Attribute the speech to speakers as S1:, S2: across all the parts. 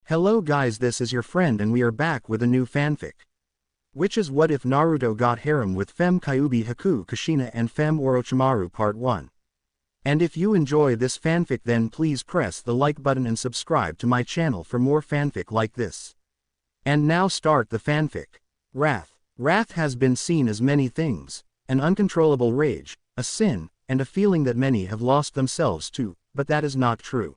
S1: Hello guys, this is your friend and we are back with a new fanfic. Which is what if Naruto got harem with Femme Kyuubi Haku Kushina and Femme Orochimaru Part 1. And if you enjoy this fanfic then please press the like button and subscribe to my channel for more fanfic like this. And now start the fanfic. Wrath. Wrath has been seen as many things, an uncontrollable rage, a sin, and a feeling that many have lost themselves to, but that is not true.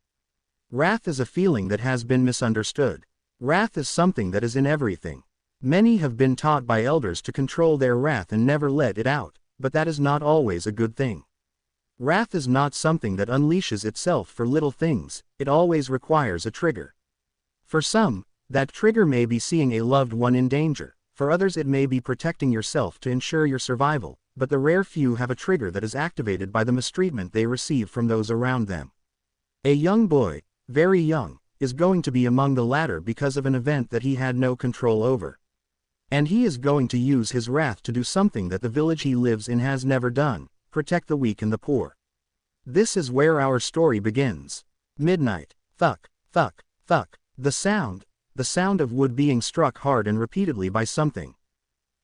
S1: Wrath is a feeling that has been misunderstood. Wrath is something that is in everything. Many have been taught by elders to control their wrath and never let it out, but that is not always a good thing. Wrath is not something that unleashes itself for little things, it always requires a trigger. For some, that trigger may be seeing a loved one in danger, for others it may be protecting yourself to ensure your survival, but the rare few have a trigger that is activated by the mistreatment they receive from those around them. A young boy, very young, is going to be among the latter because of an event that he had no control over. And he is going to use his wrath to do something that the village he lives in has never done, protect the weak and the poor. This is where our story begins. Midnight. Thuck, thuck, thuck. The sound of wood being struck hard and repeatedly by something.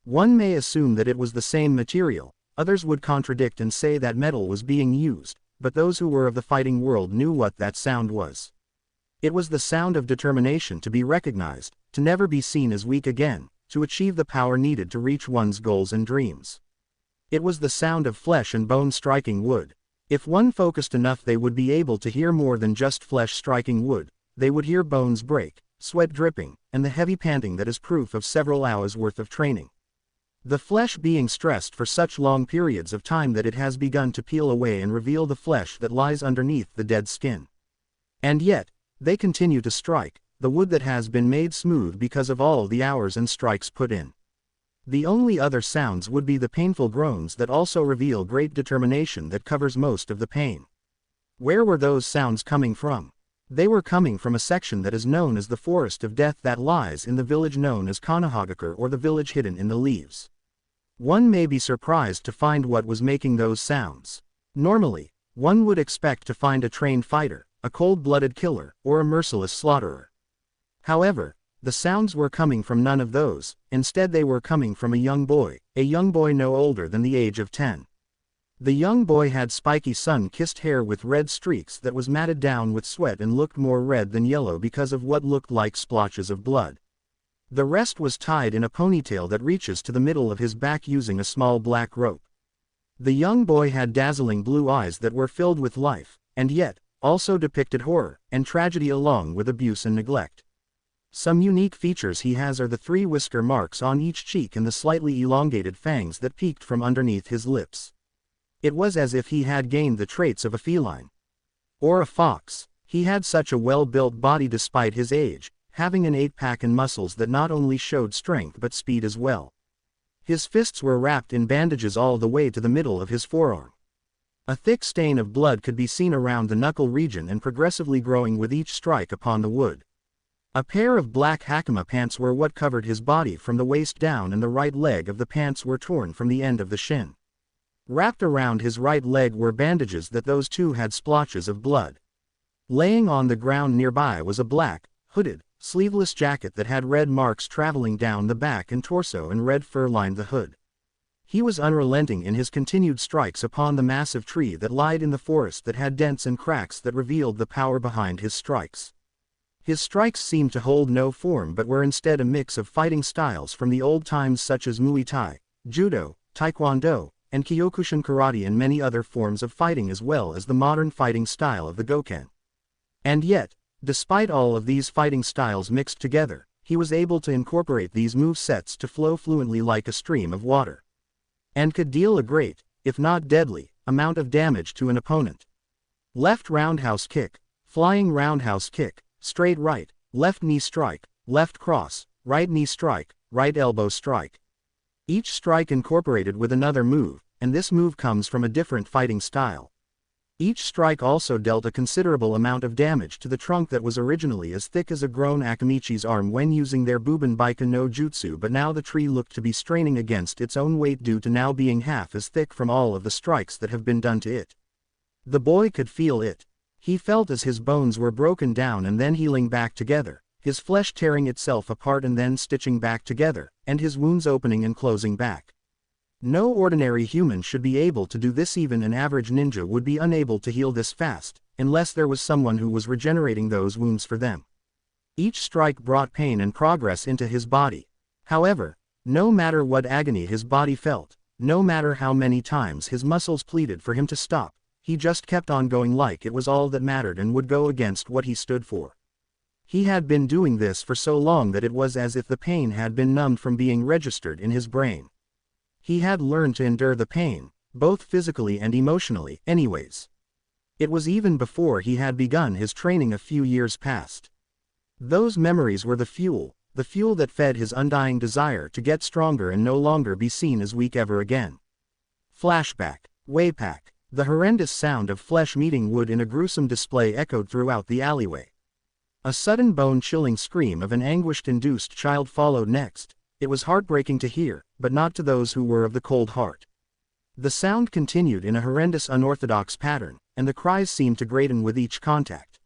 S1: One may assume that it was the same material, others would contradict and say that metal was being used, but those who were of the fighting world knew what that sound was. It was the sound of determination to be recognized, to never be seen as weak again, to achieve the power needed to reach one's goals and dreams. It was the sound of flesh and bone striking wood. If one focused enough they would be able to hear more than just flesh striking wood, they would hear bones break, sweat dripping, and the heavy panting that is proof of several hours worth of training. The flesh being stressed for such long periods of time that it has begun to peel away and reveal the flesh that lies underneath the dead skin. And yet, they continue to strike, the wood that has been made smooth because of all the hours and strikes put in. The only other sounds would be the painful groans that also reveal great determination that covers most of the pain. Where were those sounds coming from? They were coming from a section that is known as the Forest of Death that lies in the village known as Konohagakure, or the village hidden in the leaves. One may be surprised to find what was making those sounds. Normally, one would expect to find a trained fighter, a cold-blooded killer, or a merciless slaughterer. However, the sounds were coming from none of those, instead they were coming from a young boy no older than the age of 10. The young boy had spiky sun-kissed hair with red streaks that was matted down with sweat and looked more red than yellow because of what looked like splotches of blood. The rest was tied in a ponytail that reaches to the middle of his back using a small black rope. The young boy had dazzling blue eyes that were filled with life, and yet, also depicted horror and tragedy along with abuse and neglect. Some unique features he has are the 3 whisker marks on each cheek and the slightly elongated fangs that peeked from underneath his lips. It was as if he had gained the traits of a feline. Or a fox. He had such a well-built body despite his age, having an 8-pack and muscles that not only showed strength but speed as well. His fists were wrapped in bandages all the way to the middle of his forearm. A thick stain of blood could be seen around the knuckle region and progressively growing with each strike upon the wood. A pair of black hakama pants were what covered his body from the waist down, and the right leg of the pants were torn from the end of the shin. Wrapped around his right leg were bandages that those too had splotches of blood. Laying on the ground nearby was a black, hooded, sleeveless jacket that had red marks traveling down the back and torso, and red fur lined the hood. He was unrelenting in his continued strikes upon the massive tree that lied in the forest that had dents and cracks that revealed the power behind his strikes. His strikes seemed to hold no form but were instead a mix of fighting styles from the old times such as Muay Thai, Judo, Taekwondo, and Kyokushin karate, and many other forms of fighting, as well as the modern fighting style of the Goken. And yet, despite all of these fighting styles mixed together, he was able to incorporate these move sets to flow fluently like a stream of water. And could deal a great, if not deadly, amount of damage to an opponent. Left roundhouse kick, flying roundhouse kick, straight right, left knee strike, left cross, right knee strike, right elbow strike. Each strike incorporated with another move, and this move comes from a different fighting style. Each strike also dealt a considerable amount of damage to the trunk that was originally as thick as a grown Akamichi's arm when using their Bubenbaiken no Jutsu, but now the tree looked to be straining against its own weight due to now being half as thick from all of the strikes that have been done to it. The boy could feel it. He felt as his bones were broken down and then healing back together, his flesh tearing itself apart and then stitching back together, and his wounds opening and closing back. No ordinary human should be able to do this. Even an average ninja would be unable to heal this fast, unless there was someone who was regenerating those wounds for them. Each strike brought pain and progress into his body. However, no matter what agony his body felt, no matter how many times his muscles pleaded for him to stop, he just kept on going like it was all that mattered and would go against what he stood for. He had been doing this for so long that it was as if the pain had been numbed from being registered in his brain. He had learned to endure the pain, both physically and emotionally, anyways. It was even before he had begun his training a few years past. Those memories were the fuel that fed his undying desire to get stronger and no longer be seen as weak ever again. Flashback. Way back, the horrendous sound of flesh meeting wood in a gruesome display echoed throughout the alleyway. A sudden bone-chilling scream of an anguish-induced child followed next. It was heartbreaking to hear, but not to those who were of the cold heart. The sound continued in a horrendous unorthodox pattern, and the cries seemed to greaten with each contact.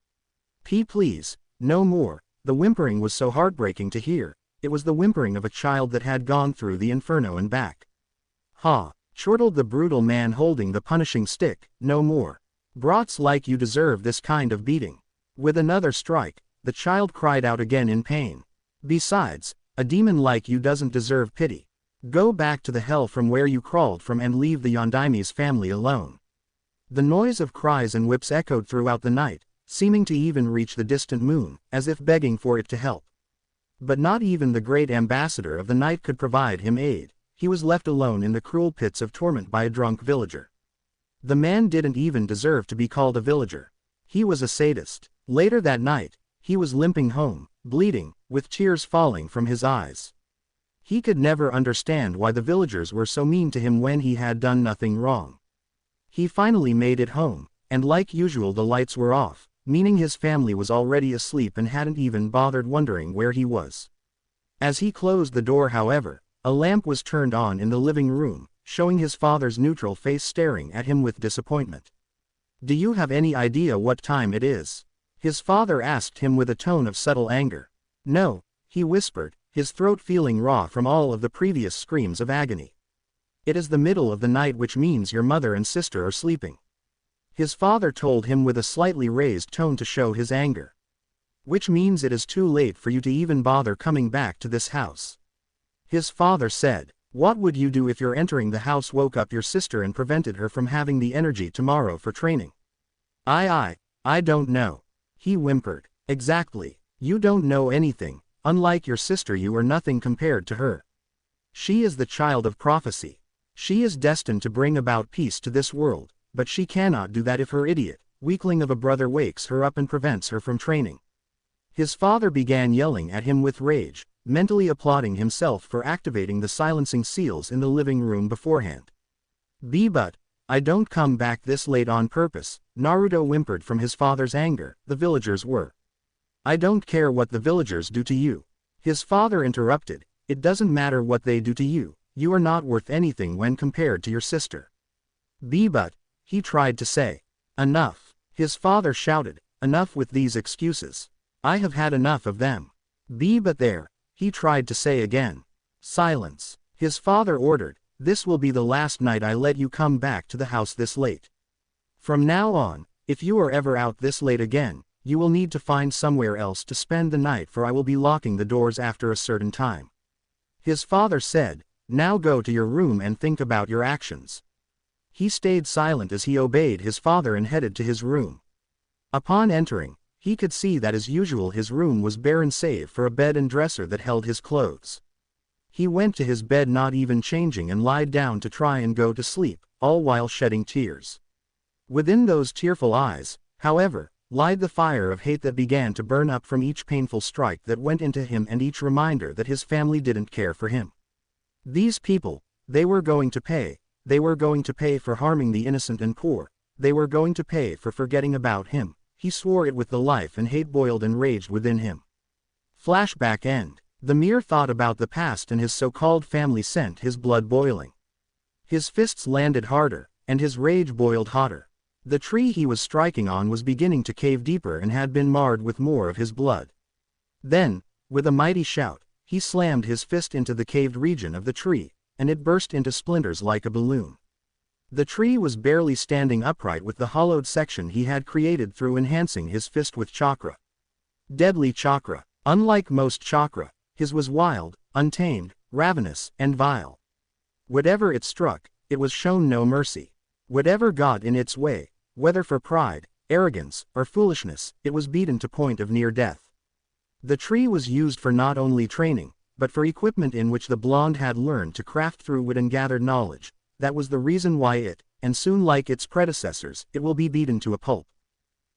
S1: Please, no more. The whimpering was so heartbreaking to hear. It was the whimpering of a child that had gone through the inferno and back. Ha! Chortled the brutal man holding the punishing stick. No more. Brats like you deserve this kind of beating. With another strike, the child cried out again in pain. Besides, a demon like you doesn't deserve pity. Go back to the hell from where you crawled from and leave the Yondaime's family alone. The noise of cries and whips echoed throughout the night, seeming to even reach the distant moon, as if begging for it to help. But not even the great ambassador of the night could provide him aid. He was left alone in the cruel pits of torment by a drunk villager. The man didn't even deserve to be called a villager. He was a sadist. Later that night, he was limping home, bleeding, with tears falling from his eyes. He could never understand why the villagers were so mean to him when he had done nothing wrong. He finally made it home, and like usual the lights were off, meaning his family was already asleep and hadn't even bothered wondering where he was. As he closed the door, however, a lamp was turned on in the living room, showing his father's neutral face staring at him with disappointment. Do you have any idea what time it is? His father asked him with a tone of subtle anger. No, he whispered, his throat feeling raw from all of the previous screams of agony. It is the middle of the night, which means your mother and sister are sleeping. His father told him with a slightly raised tone to show his anger. Which means it is too late for you to even bother coming back to this house. His father said, what would you do if your entering the house woke up your sister and prevented her from having the energy tomorrow for training? I don't know. He whimpered. Exactly. You don't know anything. Unlike your sister, you are nothing compared to her. She is the child of prophecy. She is destined to bring about peace to this world, but she cannot do that if her idiot, weakling of a brother wakes her up and prevents her from training. His father began yelling at him with rage, mentally applauding himself for activating the silencing seals in the living room beforehand. But I don't come back this late on purpose, Naruto whimpered from his father's anger. The villagers were. I don't care what the villagers do to you. His father interrupted. It doesn't matter what they do to you. You are not worth anything when compared to your sister. But he tried to say. Enough. His father shouted. Enough with these excuses. I have had enough of them. But there. He tried to say again. Silence. His father ordered. This will be the last night I let you come back to the house this late. From now on, if you are ever out this late again, you will need to find somewhere else to spend the night, for I will be locking the doors after a certain time. His father said, now go to your room and think about your actions. He stayed silent as he obeyed his father and headed to his room. Upon entering, he could see that as usual his room was barren save for a bed and dresser that held his clothes. He went to his bed not even changing and lied down to try and go to sleep, all while shedding tears. Within those tearful eyes, however, lied the fire of hate that began to burn up from each painful strike that went into him and each reminder that his family didn't care for him. These people, they were going to pay. They were going to pay for harming the innocent and poor. They were going to pay for forgetting about him. He swore it with the life and hate boiled and raged within him. Flashback end. The mere thought about the past and his so-called family sent his blood boiling. His fists landed harder, and his rage boiled hotter. The tree he was striking on was beginning to cave deeper and had been marred with more of his blood. Then, with a mighty shout, he slammed his fist into the caved region of the tree, and it burst into splinters like a balloon. The tree was barely standing upright with the hollowed section he had created through enhancing his fist with chakra. Deadly chakra. Unlike most chakra, his was wild, untamed, ravenous, and vile. Whatever it struck, it was shown no mercy. Whatever got in its way, whether for pride, arrogance, or foolishness, it was beaten to point of near death. The tree was used for not only training, but for equipment in which the blonde had learned to craft through wit and gathered knowledge. That was the reason why it, and soon like its predecessors, it will be beaten to a pulp.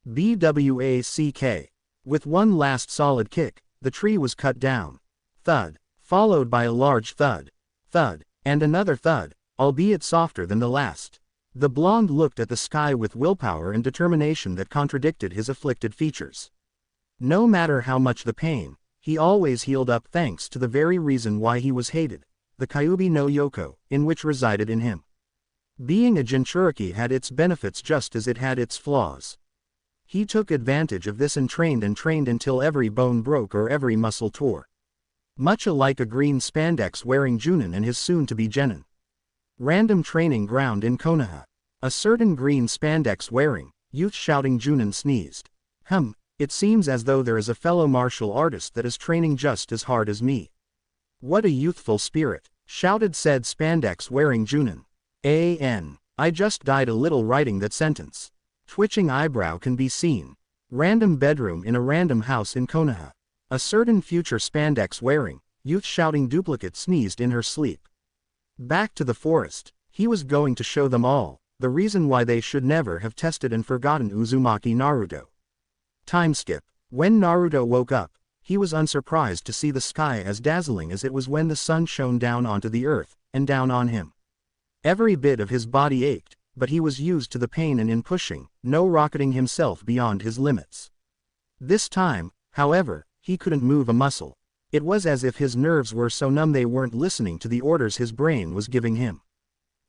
S1: BWACK. With one last solid kick, the tree was cut down. Thud. Followed by a large thud. Thud. And another thud, albeit softer than the last. The blonde looked at the sky with willpower and determination that contradicted his afflicted features. No matter how much the pain, he always healed up thanks to the very reason why he was hated, the kyuubi no yoko, in which resided in him. Being a Jinchuriki had its benefits just as it had its flaws. He took advantage of this and trained until every bone broke or every muscle tore. Much alike a green spandex-wearing Junin and his soon-to-be genin. Random training ground in Konoha. A certain green spandex-wearing, youth-shouting Junin sneezed. It seems as though there is a fellow martial artist that is training just as hard as me. What a youthful spirit, shouted said spandex-wearing Junin. I just died a little writing that sentence. Twitching eyebrow can be seen. Random bedroom in a random house in Konoha. A certain future spandex-wearing, youth-shouting duplicate sneezed in her sleep. Back to the forest, he was going to show them all, the reason why they should never have tested and forgotten Uzumaki Naruto. Time skip. When Naruto woke up, he was unsurprised to see the sky as dazzling as it was when the sun shone down onto the earth, and down on him. Every bit of his body ached, but he was used to the pain and in pushing, no rocketing himself beyond his limits. This time, however, he couldn't move a muscle. It was as if his nerves were so numb they weren't listening to the orders his brain was giving him.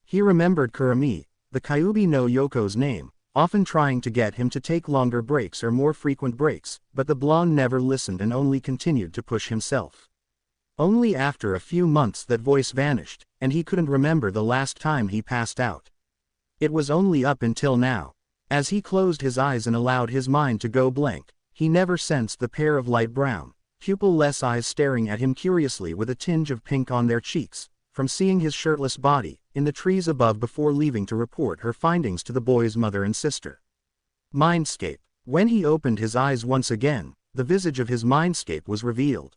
S1: He remembered Kurami, the kyuubi no yoko's name, often trying to get him to take longer breaks or more frequent breaks, but the blonde never listened and only continued to push himself. Only after a few months that voice vanished, and he couldn't remember the last time he passed out. It was only up until now. As he closed his eyes and allowed his mind to go blank, he never sensed the pair of light brown, pupil-less eyes staring at him curiously with a tinge of pink on their cheeks, from seeing his shirtless body, in the trees above before leaving to report her findings to the boy's mother and sister. Mindscape. When he opened his eyes once again, the visage of his mindscape was revealed.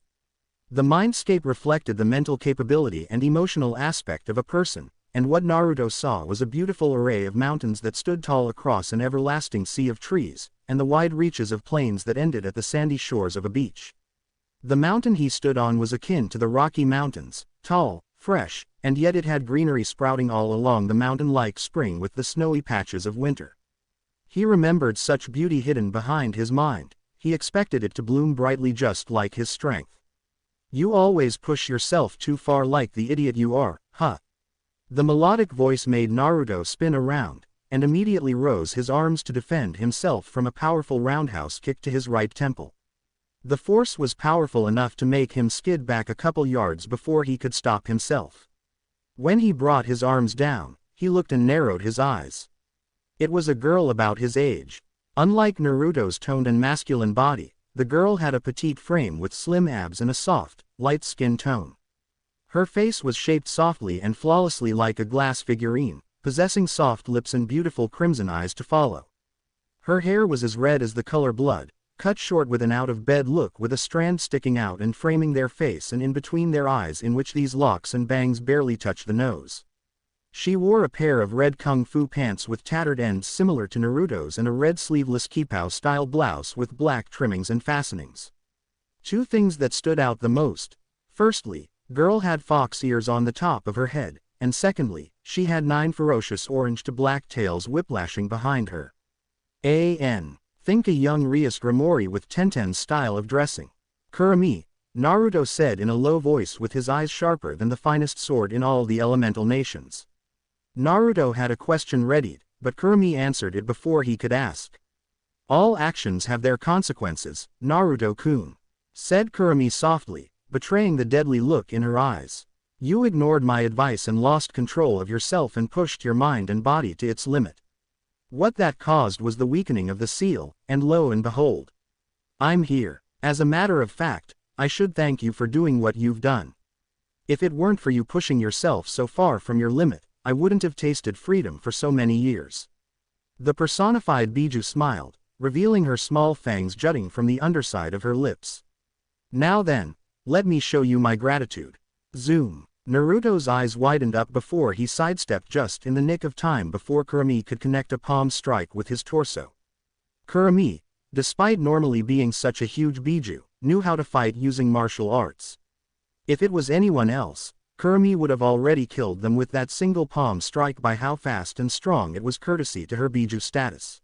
S1: The mindscape reflected the mental capability and emotional aspect of a person, and what Naruto saw was a beautiful array of mountains that stood tall across an everlasting sea of trees, and the wide reaches of plains that ended at the sandy shores of a beach. The mountain he stood on was akin to the Rocky Mountains, tall, fresh, and yet it had greenery sprouting all along the mountain like spring with the snowy patches of winter. He remembered such beauty hidden behind his mind. He expected it to bloom brightly just like his strength. You always push yourself too far like the idiot you are, huh? The melodic voice made Naruto spin around, and immediately rose his arms to defend himself from a powerful roundhouse kick to his right temple. The force was powerful enough to make him skid back a couple yards before he could stop himself. When he brought his arms down, he looked and narrowed his eyes. It was a girl about his age. Unlike Naruto's toned and masculine body, the girl had a petite frame with slim abs and a soft, light skin tone. Her face was shaped softly and flawlessly like a glass figurine, possessing soft lips and beautiful crimson eyes to follow. Her hair was as red as the color blood, cut short with an out-of-bed look with a strand sticking out and framing their face and in between their eyes in which these locks and bangs barely touched the nose. She wore a pair of red kung fu pants with tattered ends similar to Naruto's and a red sleeveless kipao-style blouse with black trimmings and fastenings. Two things that stood out the most. Firstly, girl had fox ears on the top of her head, and secondly, she had 9 ferocious orange to black tails whiplashing behind her. Think a young Rias Grimori with Tenten's style of dressing. Kurami, Naruto said in a low voice with his eyes sharper than the finest sword in all the elemental nations. Naruto had a question readied, but Kurami answered it before he could ask. All actions have their consequences, Naruto-kun. said Kurumi softly, betraying the deadly look in her eyes. You ignored my advice and lost control of yourself and pushed your mind and body to its limit. What that caused was the weakening of the seal, and lo and behold, I'm here. As a matter of fact, I should thank you for doing what you've done. If it weren't for you pushing yourself so far from your limit, I wouldn't have tasted freedom for so many years. The personified Biju smiled, revealing her small fangs jutting from the underside of her lips. Now then, let me show you my gratitude. Zoom. Naruto's eyes widened up before he sidestepped just in the nick of time before Kurumi could connect a palm strike with his torso. Kurumi, despite normally being such a huge Biju, knew how to fight using martial arts. If it was anyone else, Kurumi would have already killed them with that single palm strike by how fast and strong it was courtesy to her Biju status.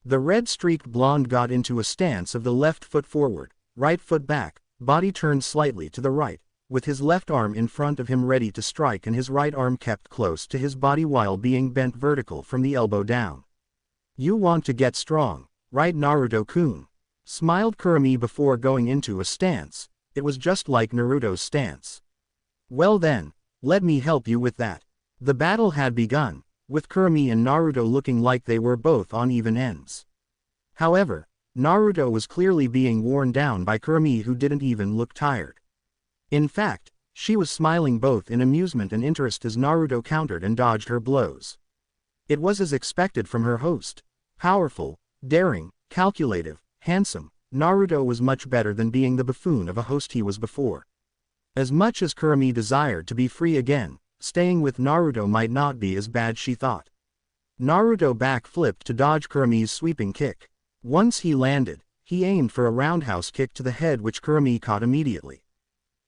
S1: The red-streaked blonde got into a stance of the left foot forward, right foot back, body turned slightly to the right, with his left arm in front of him ready to strike and his right arm kept close to his body while being bent vertical from the elbow down. You want to get strong, right Naruto-kun? Smiled Kurumi before going into a stance. It was just like Naruto's stance. Well then, let me help you with that. The battle had begun, with Kurumi and Naruto looking like they were both on even ends. However, Naruto was clearly being worn down by Kurumi, who didn't even look tired. In fact, she was smiling both in amusement and interest as Naruto countered and dodged her blows. It was as expected from her host. Powerful, daring, calculative, handsome, Naruto was much better than being the buffoon of a host he was before. As much as Kurumi desired to be free again, staying with Naruto might not be as bad she thought. Naruto back-flipped to dodge Kurumi's sweeping kick. Once he landed, he aimed for a roundhouse kick to the head which Kurumi caught immediately.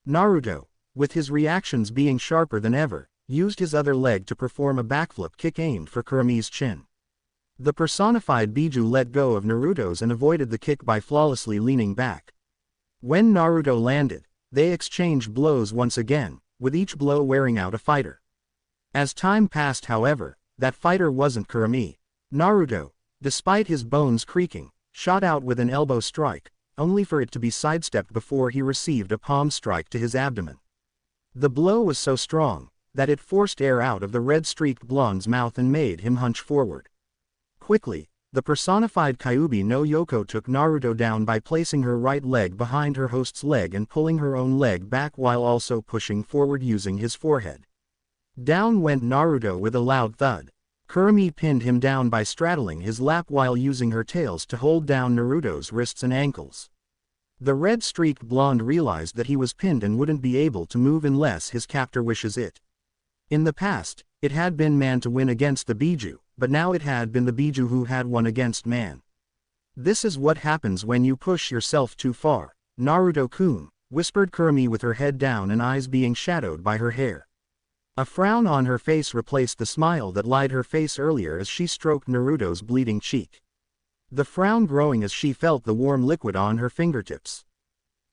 S1: Naruto, with his reactions being sharper than ever, used his other leg to perform a backflip kick aimed for Kurumi's chin. The personified Biju let go of Naruto's and avoided the kick by flawlessly leaning back. When Naruto landed, they exchanged blows once again, with each blow wearing out a fighter. As time passed, however, that fighter wasn't Kurumi. Naruto, despite his bones creaking, shot out with an elbow strike, only for it to be sidestepped before he received a palm strike to his abdomen. The blow was so strong that it forced air out of the red-streaked blonde's mouth and made him hunch forward. Quickly, the personified Kyuubi no Yoko took Naruto down by placing her right leg behind her host's leg and pulling her own leg back while also pushing forward using his forehead. Down went Naruto with a loud thud. Kurumi pinned him down by straddling his lap while using her tails to hold down Naruto's wrists and ankles. The red-streaked blonde realized that he was pinned and wouldn't be able to move unless his captor wishes it. In the past, it had been man to win against the Biju, but now it had been the Biju who had won against man. This is what happens when you push yourself too far, Naruto-kun, whispered Kurumi with her head down and eyes being shadowed by her hair. A frown on her face replaced the smile that lied her face earlier as she stroked Naruto's bleeding cheek. The frown growing as she felt the warm liquid on her fingertips.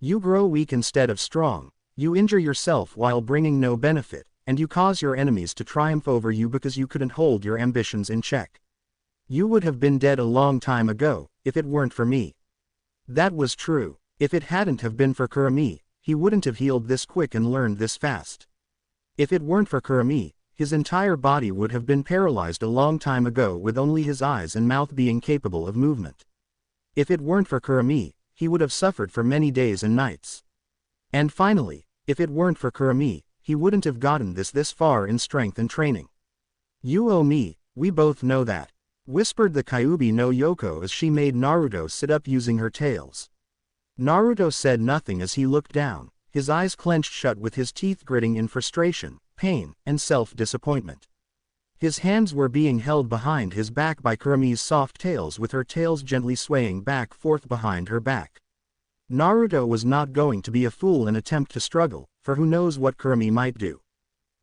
S1: You grow weak instead of strong, you injure yourself while bringing no benefit, and you cause your enemies to triumph over you because you couldn't hold your ambitions in check. You would have been dead a long time ago, if it weren't for me. That was true. If it hadn't have been for Kurumi, he wouldn't have healed this quick and learned this fast. If it weren't for Kurumi, his entire body would have been paralyzed a long time ago with only his eyes and mouth being capable of movement. If it weren't for Kurumi, he would have suffered for many days and nights. And finally, if it weren't for Kurumi, he wouldn't have gotten this far in strength and training. You owe me, we both know that, whispered the Kyuubi no Yoko as she made Naruto sit up using her tails. Naruto said nothing as he looked down, his eyes clenched shut with his teeth gritting in frustration, pain, and self-disappointment. His hands were being held behind his back by Kurumi's soft tails with her tails gently swaying back forth behind her back. Naruto was not going to be a fool and attempt to struggle, for who knows what Kurumi might do.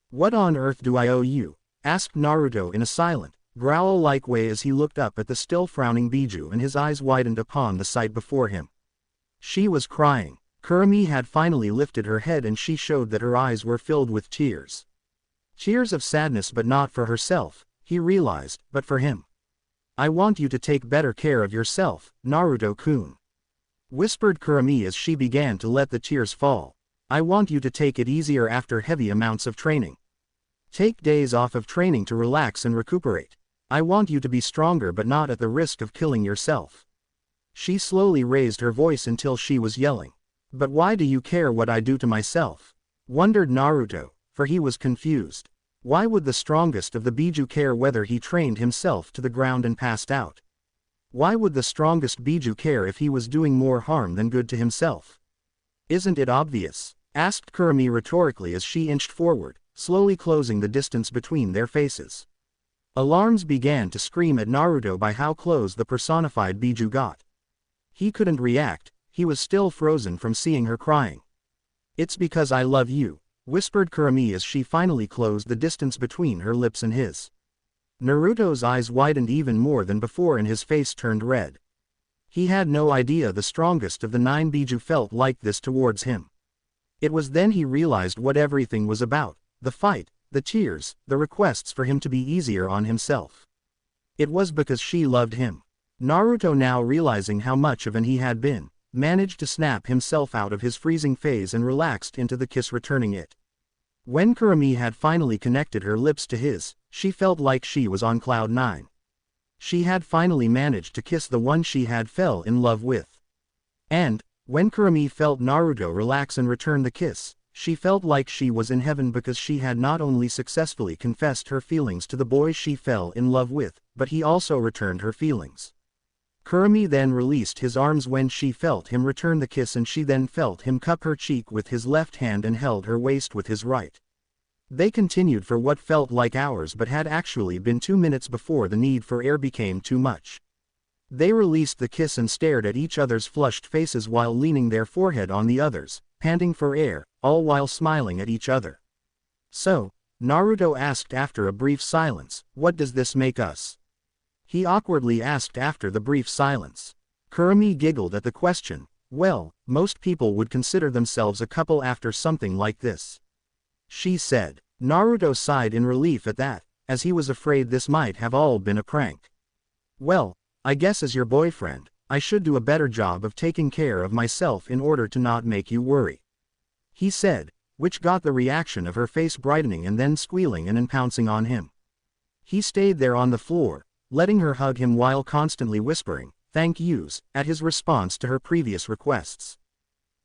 S1: What on earth do I owe you? Asked Naruto in a silent, growl-like way as he looked up at the still frowning Biju and his eyes widened upon the sight before him. She was crying. Kurumi had finally lifted her head and she showed that her eyes were filled with tears. Tears of sadness, but not for herself, he realized, but for him. I want you to take better care of yourself, Naruto-kun. whispered Kurumi as she began to let the tears fall. I want you to take it easier after heavy amounts of training. Take days off of training to relax and recuperate. I want you to be stronger but not at the risk of killing yourself. She slowly raised her voice until she was yelling. But why do you care what I do to myself? Wondered Naruto, for he was confused. Why would the strongest of the Biju care whether he trained himself to the ground and passed out? Why would the strongest Biju care if he was doing more harm than good to himself? Isn't it obvious? Asked Kurumi rhetorically as she inched forward, slowly closing the distance between their faces. Alarms began to scream at Naruto by how close the personified Biju got. He couldn't react, he was still frozen from seeing her crying. It's because I love you, whispered Kurumi as she finally closed the distance between her lips and his. Naruto's eyes widened even more than before and his face turned red. He had no idea the strongest of the 9 Biju felt like this towards him. It was then he realized what everything was about, the fight, the tears, the requests for him to be easier on himself. It was because she loved him. Naruto, now realizing how much of an he had been, managed to snap himself out of his freezing phase and relaxed into the kiss, returning it. When Kurumi had finally connected her lips to his, she felt like she was on cloud 9. She had finally managed to kiss the one she had fell in love with. And, when Kurumi felt Naruto relax and return the kiss, she felt like she was in heaven because she had not only successfully confessed her feelings to the boy she fell in love with, but he also returned her feelings. Kurumi then released his arms when she felt him return the kiss, and she then felt him cup her cheek with his left hand and held her waist with his right. They continued for what felt like hours but had actually been 2 minutes before the need for air became too much. They released the kiss and stared at each other's flushed faces while leaning their forehead on the other's, panting for air, all while smiling at each other. So, Naruto asked after a brief silence, what does this make us? He awkwardly asked after the brief silence. Kurumi giggled at the question. Well, most people would consider themselves a couple after something like this. She said. Naruto sighed in relief at that, as he was afraid this might have all been a prank. Well, I guess as your boyfriend, I should do a better job of taking care of myself in order to not make you worry. He said, which got the reaction of her face brightening and then squealing and pouncing on him. He stayed there on the floor, letting her hug him while constantly whispering, thank yous, at his response to her previous requests.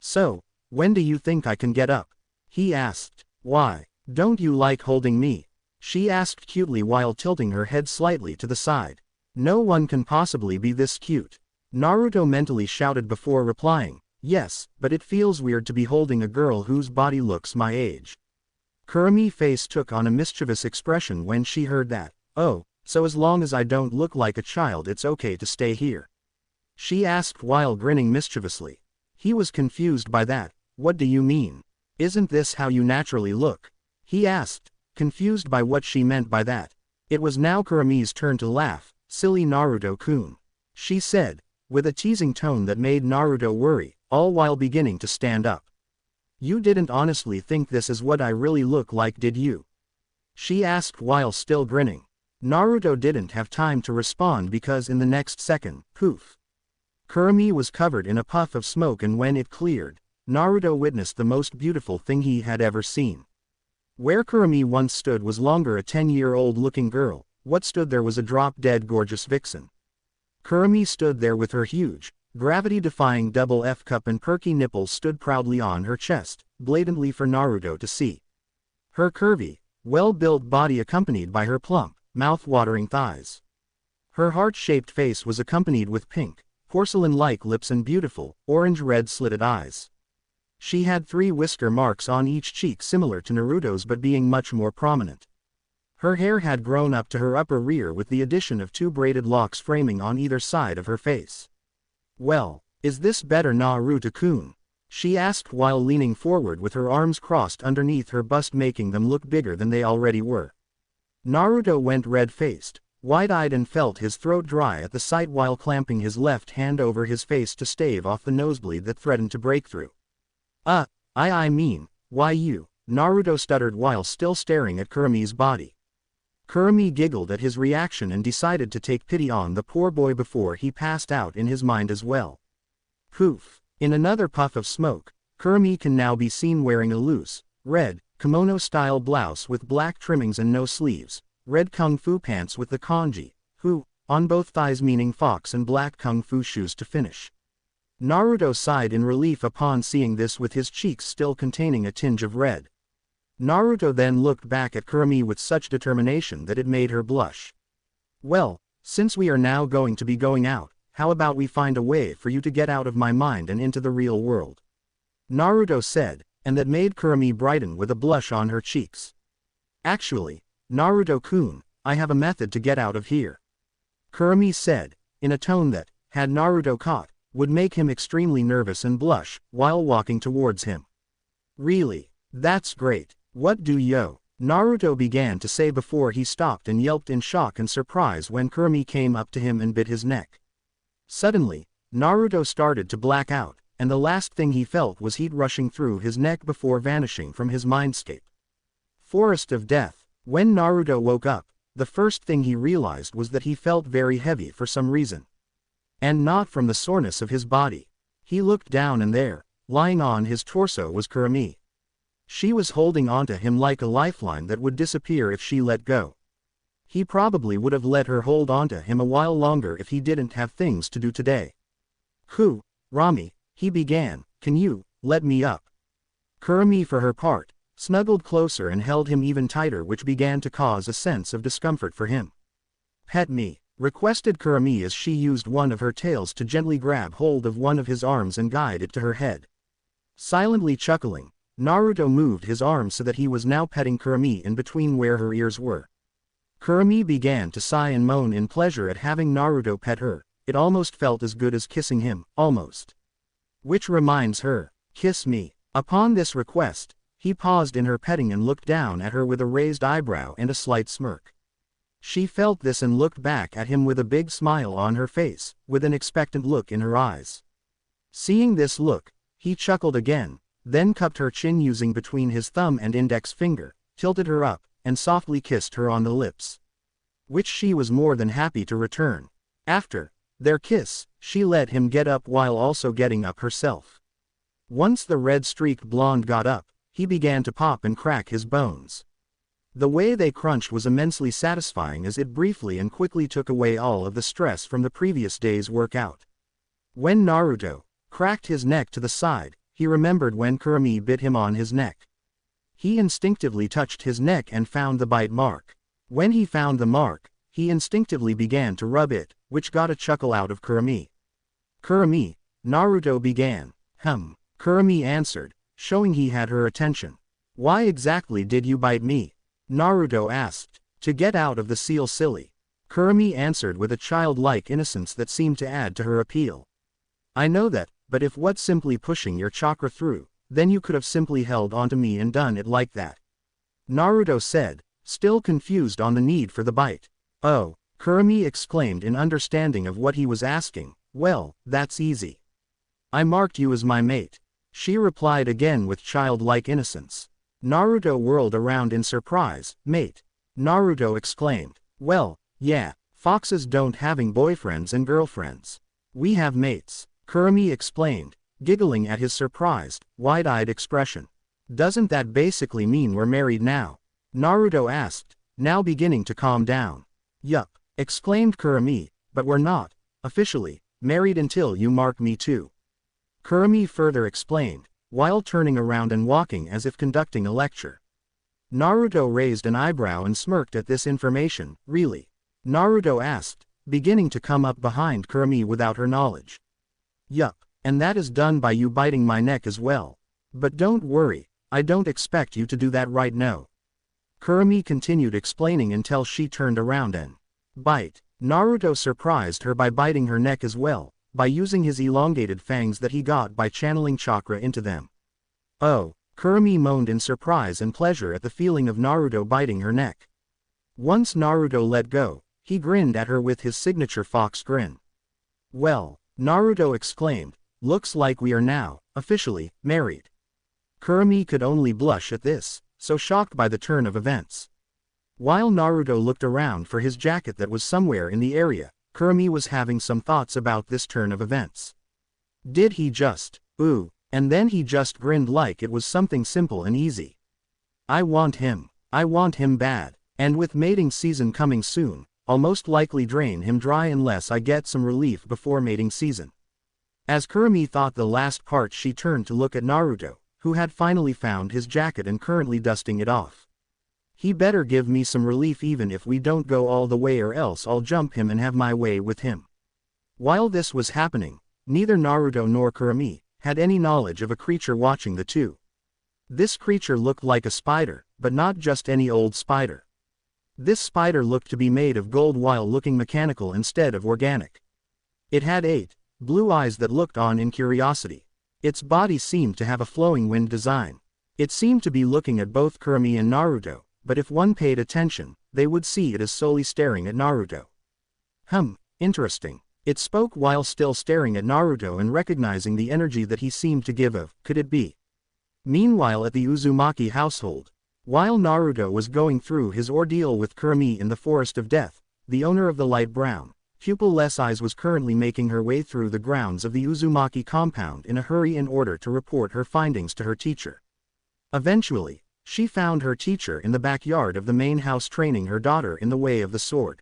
S1: So, when do you think I can get up? He asked. Why, don't you like holding me? She asked cutely while tilting her head slightly to the side. No one can possibly be this cute. Naruto mentally shouted before replying, yes, but it feels weird to be holding a girl whose body looks my age. Kurumi's face took on a mischievous expression when she heard that. Oh, so as long as I don't look like a child it's okay to stay here? She asked while grinning mischievously. He was confused by that. What do you mean? Isn't this how you naturally look? He asked, confused by what she meant by that. It was now Kurumi's turn to laugh. Silly Naruto-kun, she said, with a teasing tone that made Naruto worry, all while beginning to stand up. You didn't honestly think this is what I really look like, did you? She asked while still grinning. Naruto didn't have time to respond because in the next second, poof. Kurumi was covered in a puff of smoke, and when it cleared, Naruto witnessed the most beautiful thing he had ever seen. Where Kurumi once stood was longer a 10-year-old looking girl, what stood there was a drop-dead gorgeous vixen. Kurumi stood there with her huge, gravity-defying double F cup and perky nipples stood proudly on her chest, blatantly for Naruto to see. Her curvy, well-built body accompanied by her plump, mouth-watering thighs. Her heart-shaped face was accompanied with pink, porcelain-like lips and beautiful, orange-red slitted eyes. She had 3 whisker marks on each cheek similar to Naruto's but being much more prominent. Her hair had grown up to her upper rear with the addition of 2 braided locks framing on either side of her face. Well, is this better, Naruto-kun? She asked while leaning forward with her arms crossed underneath her bust, making them look bigger than they already were. Naruto went red-faced, wide-eyed, and felt his throat dry at the sight while clamping his left hand over his face to stave off the nosebleed that threatened to break through. I mean, why you? Naruto stuttered while still staring at Kurumi's body. Kurumi giggled at his reaction and decided to take pity on the poor boy before he passed out in his mind as well. Poof. In another puff of smoke, Kurumi can now be seen wearing a loose, red, kimono-style blouse with black trimmings and no sleeves, red kung fu pants with the kanji, hu, on both thighs meaning fox and black kung fu shoes to finish. Naruto sighed in relief upon seeing this with his cheeks still containing a tinge of red. Naruto then looked back at Kurumi with such determination that it made her blush. Well, since we are now going to be going out, how about we find a way for you to get out of my mind and into the real world? Naruto said, and that made Kurumi brighten with a blush on her cheeks. Actually, Naruto-kun, I have a method to get out of here. Kurumi said, in a tone that, had Naruto caught, would make him extremely nervous and blush, while walking towards him. Really? That's great. What do yo? Naruto began to say before he stopped and yelped in shock and surprise when Kurumi came up to him and bit his neck. Suddenly, Naruto started to black out, and the last thing he felt was heat rushing through his neck before vanishing from his mindscape. Forest of Death. When Naruto woke up, the first thing he realized was that he felt very heavy for some reason. And not from the soreness of his body. He looked down and there, lying on his torso was Kurumi. She was holding onto him like a lifeline that would disappear if she let go. He probably would have let her hold onto him a while longer if he didn't have things to do today. Rami, he began, can you, let me up? Kurumi for her part, snuggled closer and held him even tighter, which began to cause a sense of discomfort for him. Pet me, requested Kurumi as she used one of her tails to gently grab hold of one of his arms and guide it to her head. Silently chuckling, Naruto moved his arm so that he was now petting Kurumi in between where her ears were. Kurumi began to sigh and moan in pleasure at having Naruto pet her. It almost felt as good as kissing him, almost. Which reminds her, kiss me. Upon this request, he paused in her petting and looked down at her with a raised eyebrow and a slight smirk. She felt this and looked back at him with a big smile on her face, with an expectant look in her eyes. Seeing this look, he chuckled again, then cupped her chin using between his thumb and index finger, tilted her up, and softly kissed her on the lips. Which she was more than happy to return. After their kiss, she let him get up while also getting up herself. Once the red-streaked blonde got up, he began to pop and crack his bones. The way they crunched was immensely satisfying as it briefly and quickly took away all of the stress from the previous day's workout. When Naruto cracked his neck to the side, he remembered when Kurumi bit him on his neck. He instinctively touched his neck and found the bite mark. When he found the mark, he instinctively began to rub it, which got a chuckle out of Kurumi. Kurumi, Naruto began. Kurumi answered, showing he had her attention. Why exactly did you bite me? Naruto asked. To get out of the seal silly. Kurumi answered with a childlike innocence that seemed to add to her appeal. I know that, but if what's simply pushing your chakra through, then you could have simply held onto me and done it like that. Naruto said, still confused on the need for the bite. Oh, Kurumi exclaimed in understanding of what he was asking, well, that's easy. I marked you as my mate. She replied again with childlike innocence. Naruto whirled around in surprise, mate. Naruto exclaimed, well, yeah, foxes don't having boyfriends and girlfriends. We have mates. Kurumi explained, giggling at his surprised, wide-eyed expression. Doesn't that basically mean we're married now? Naruto asked, now beginning to calm down. Yup, exclaimed Kurumi, but we're not, officially, married until you mark me too. Kurumi further explained, while turning around and walking as if conducting a lecture. Naruto raised an eyebrow and smirked at this information, really? Naruto asked, beginning to come up behind Kurumi without her knowledge. Yup, and that is done by you biting my neck as well. But don't worry, I don't expect you to do that right now. Kurumi continued explaining until she turned around and bite. Naruto surprised her by biting her neck as well, by using his elongated fangs that he got by channeling chakra into them. Oh, Kurumi moaned in surprise and pleasure at the feeling of Naruto biting her neck. Once Naruto let go, he grinned at her with his signature fox grin. Well, Naruto exclaimed, looks like we are now, officially, married. Kurumi could only blush at this, so shocked by the turn of events. While Naruto looked around for his jacket that was somewhere in the area, Kurumi was having some thoughts about this turn of events. Did he just, ooh, and then he just grinned like it was something simple and easy. I want him. I want him bad. And with mating season coming soon, I'll most likely drain him dry unless I get some relief before mating season. As Kurumi thought the last part, she turned to look at Naruto, who had finally found his jacket and currently dusting it off. He better give me some relief even if we don't go all the way, or else I'll jump him and have my way with him. While this was happening, neither Naruto nor Kurumi had any knowledge of a creature watching the two. This creature looked like a spider, but not just any old spider. This spider looked to be made of gold while looking mechanical instead of organic. It had 8 blue eyes that looked on in curiosity. Its body seemed to have a flowing wind design. It seemed to be looking at both Kurumi and Naruto, but if one paid attention, they would see it as solely staring at Naruto. Interesting. It spoke while still staring at Naruto and recognizing the energy that he seemed to give off. Could it be? Meanwhile at the Uzumaki household, while Naruto was going through his ordeal with Kurumi in the Forest of Death, the owner of the light brown, pupil-less eyes was currently making her way through the grounds of the Uzumaki compound in a hurry in order to report her findings to her teacher. Eventually, she found her teacher in the backyard of the main house training her daughter in the way of the sword.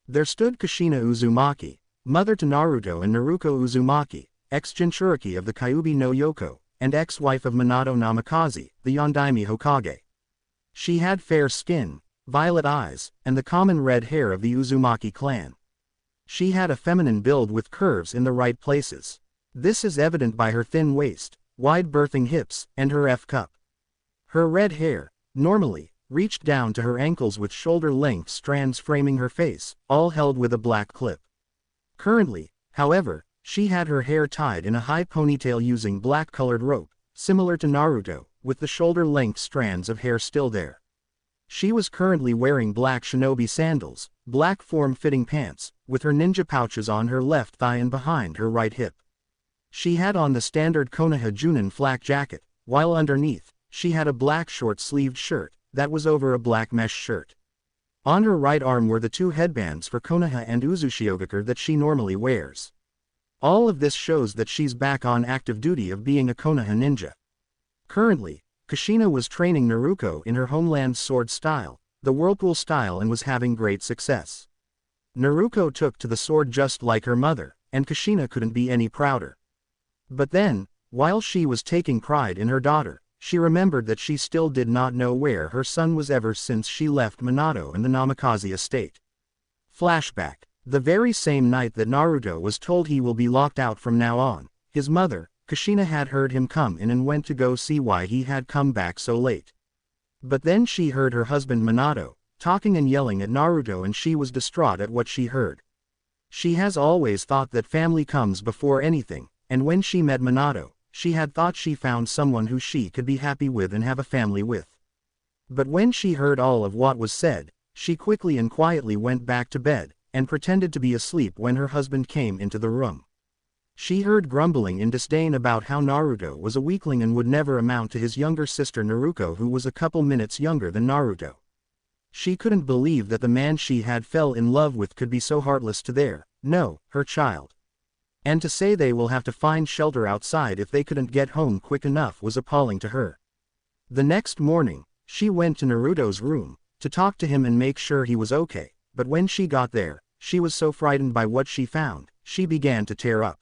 S1: There stood Kushina Uzumaki, mother to Naruto and Naruko Uzumaki, ex-Jinchuriki of the Kyuubi no Yoko, and ex-wife of Minato Namikaze, the Yondaime Hokage. She had fair skin, violet eyes, and the common red hair of the Uzumaki clan. She had a feminine build with curves in the right places. This is evident by her thin waist, wide birthing hips, and her F-cup. Her red hair, normally, reached down to her ankles with shoulder-length strands framing her face, all held with a black clip. Currently, however, she had her hair tied in a high ponytail using black-colored rope, similar to Naruto, with the shoulder-length strands of hair still there. She was currently wearing black shinobi sandals, black form-fitting pants, with her ninja pouches on her left thigh and behind her right hip. She had on the standard Konoha Junin flak jacket, while underneath, she had a black short-sleeved shirt that was over a black mesh shirt. On her right arm were the 2 headbands for Konoha and Uzushiogakure that she normally wears. All of this shows that she's back on active duty of being a Konoha ninja. Currently, Kushina was training Naruto in her homeland's sword style, the whirlpool style, and was having great success. Naruto took to the sword just like her mother, and Kushina couldn't be any prouder. But then, while she was taking pride in her daughter, she remembered that she still did not know where her son was ever since she left Minato and the Namikaze estate. Flashback. The very same night that Naruto was told he will be locked out from now on, his mother, Kushina, had heard him come in and went to go see why he had come back so late. But then she heard her husband Minato talking and yelling at Naruto, and she was distraught at what she heard. She has always thought that family comes before anything, and when she met Minato, she had thought she found someone who she could be happy with and have a family with. But when she heard all of what was said, she quickly and quietly went back to bed, and pretended to be asleep when her husband came into the room. She heard grumbling in disdain about how Naruto was a weakling and would never amount to his younger sister Naruko, who was a couple minutes younger than Naruto. She couldn't believe that the man she had fell in love with could be so heartless to her child. And to say they will have to find shelter outside if they couldn't get home quick enough was appalling to her. The next morning, she went to Naruto's room to talk to him and make sure he was okay, but when she got there, she was so frightened by what she found, she began to tear up.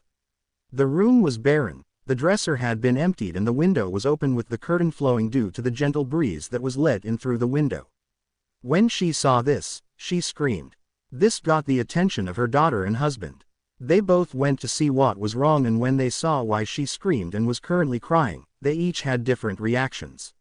S1: The room was barren, the dresser had been emptied and the window was open with the curtain flowing due to the gentle breeze that was let in through the window. When she saw this, she screamed. This got the attention of her daughter and husband. They both went to see what was wrong, and when they saw why she screamed and was currently crying, they each had different reactions.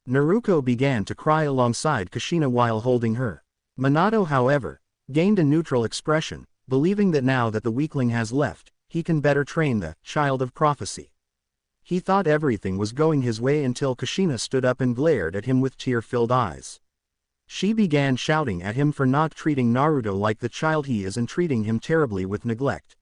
S1: Naruko began to cry alongside Kushina while holding her. Minato, however, gained a neutral expression, believing that now that the weakling has left, he can better train the child of prophecy. He thought everything was going his way until Kushina stood up and glared at him with tear-filled eyes. She began shouting at him for not treating Naruto like the child he is and treating him terribly with neglect.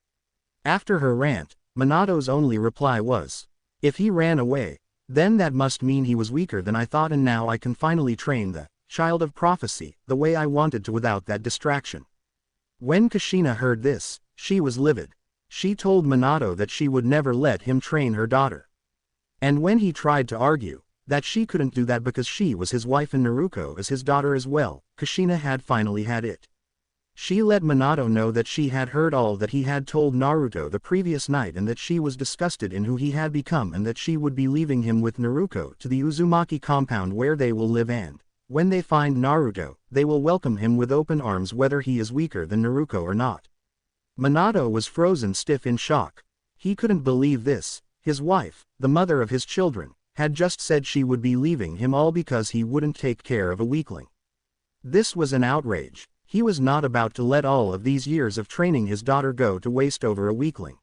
S1: After her rant, Minato's only reply was, "If he ran away, then that must mean he was weaker than I thought, and now I can finally train the child of prophecy the way I wanted to without that distraction." When Kushina heard this, she was livid. She told Minato that she would never let him train her daughter. And when he tried to argue that she couldn't do that because she was his wife and Naruto is his daughter as well, Kushina had finally had it. She let Minato know that she had heard all that he had told Naruto the previous night and that she was disgusted in who he had become and that she would be leaving him with Naruto to the Uzumaki compound where they will live and, when they find Naruto, they will welcome him with open arms whether he is weaker than Naruto or not. Minato was frozen stiff in shock. He couldn't believe this. His wife, the mother of his children, had just said she would be leaving him all because he wouldn't take care of a weakling. This was an outrage. He was not about to let all of these years of training his daughter go to waste over a weakling.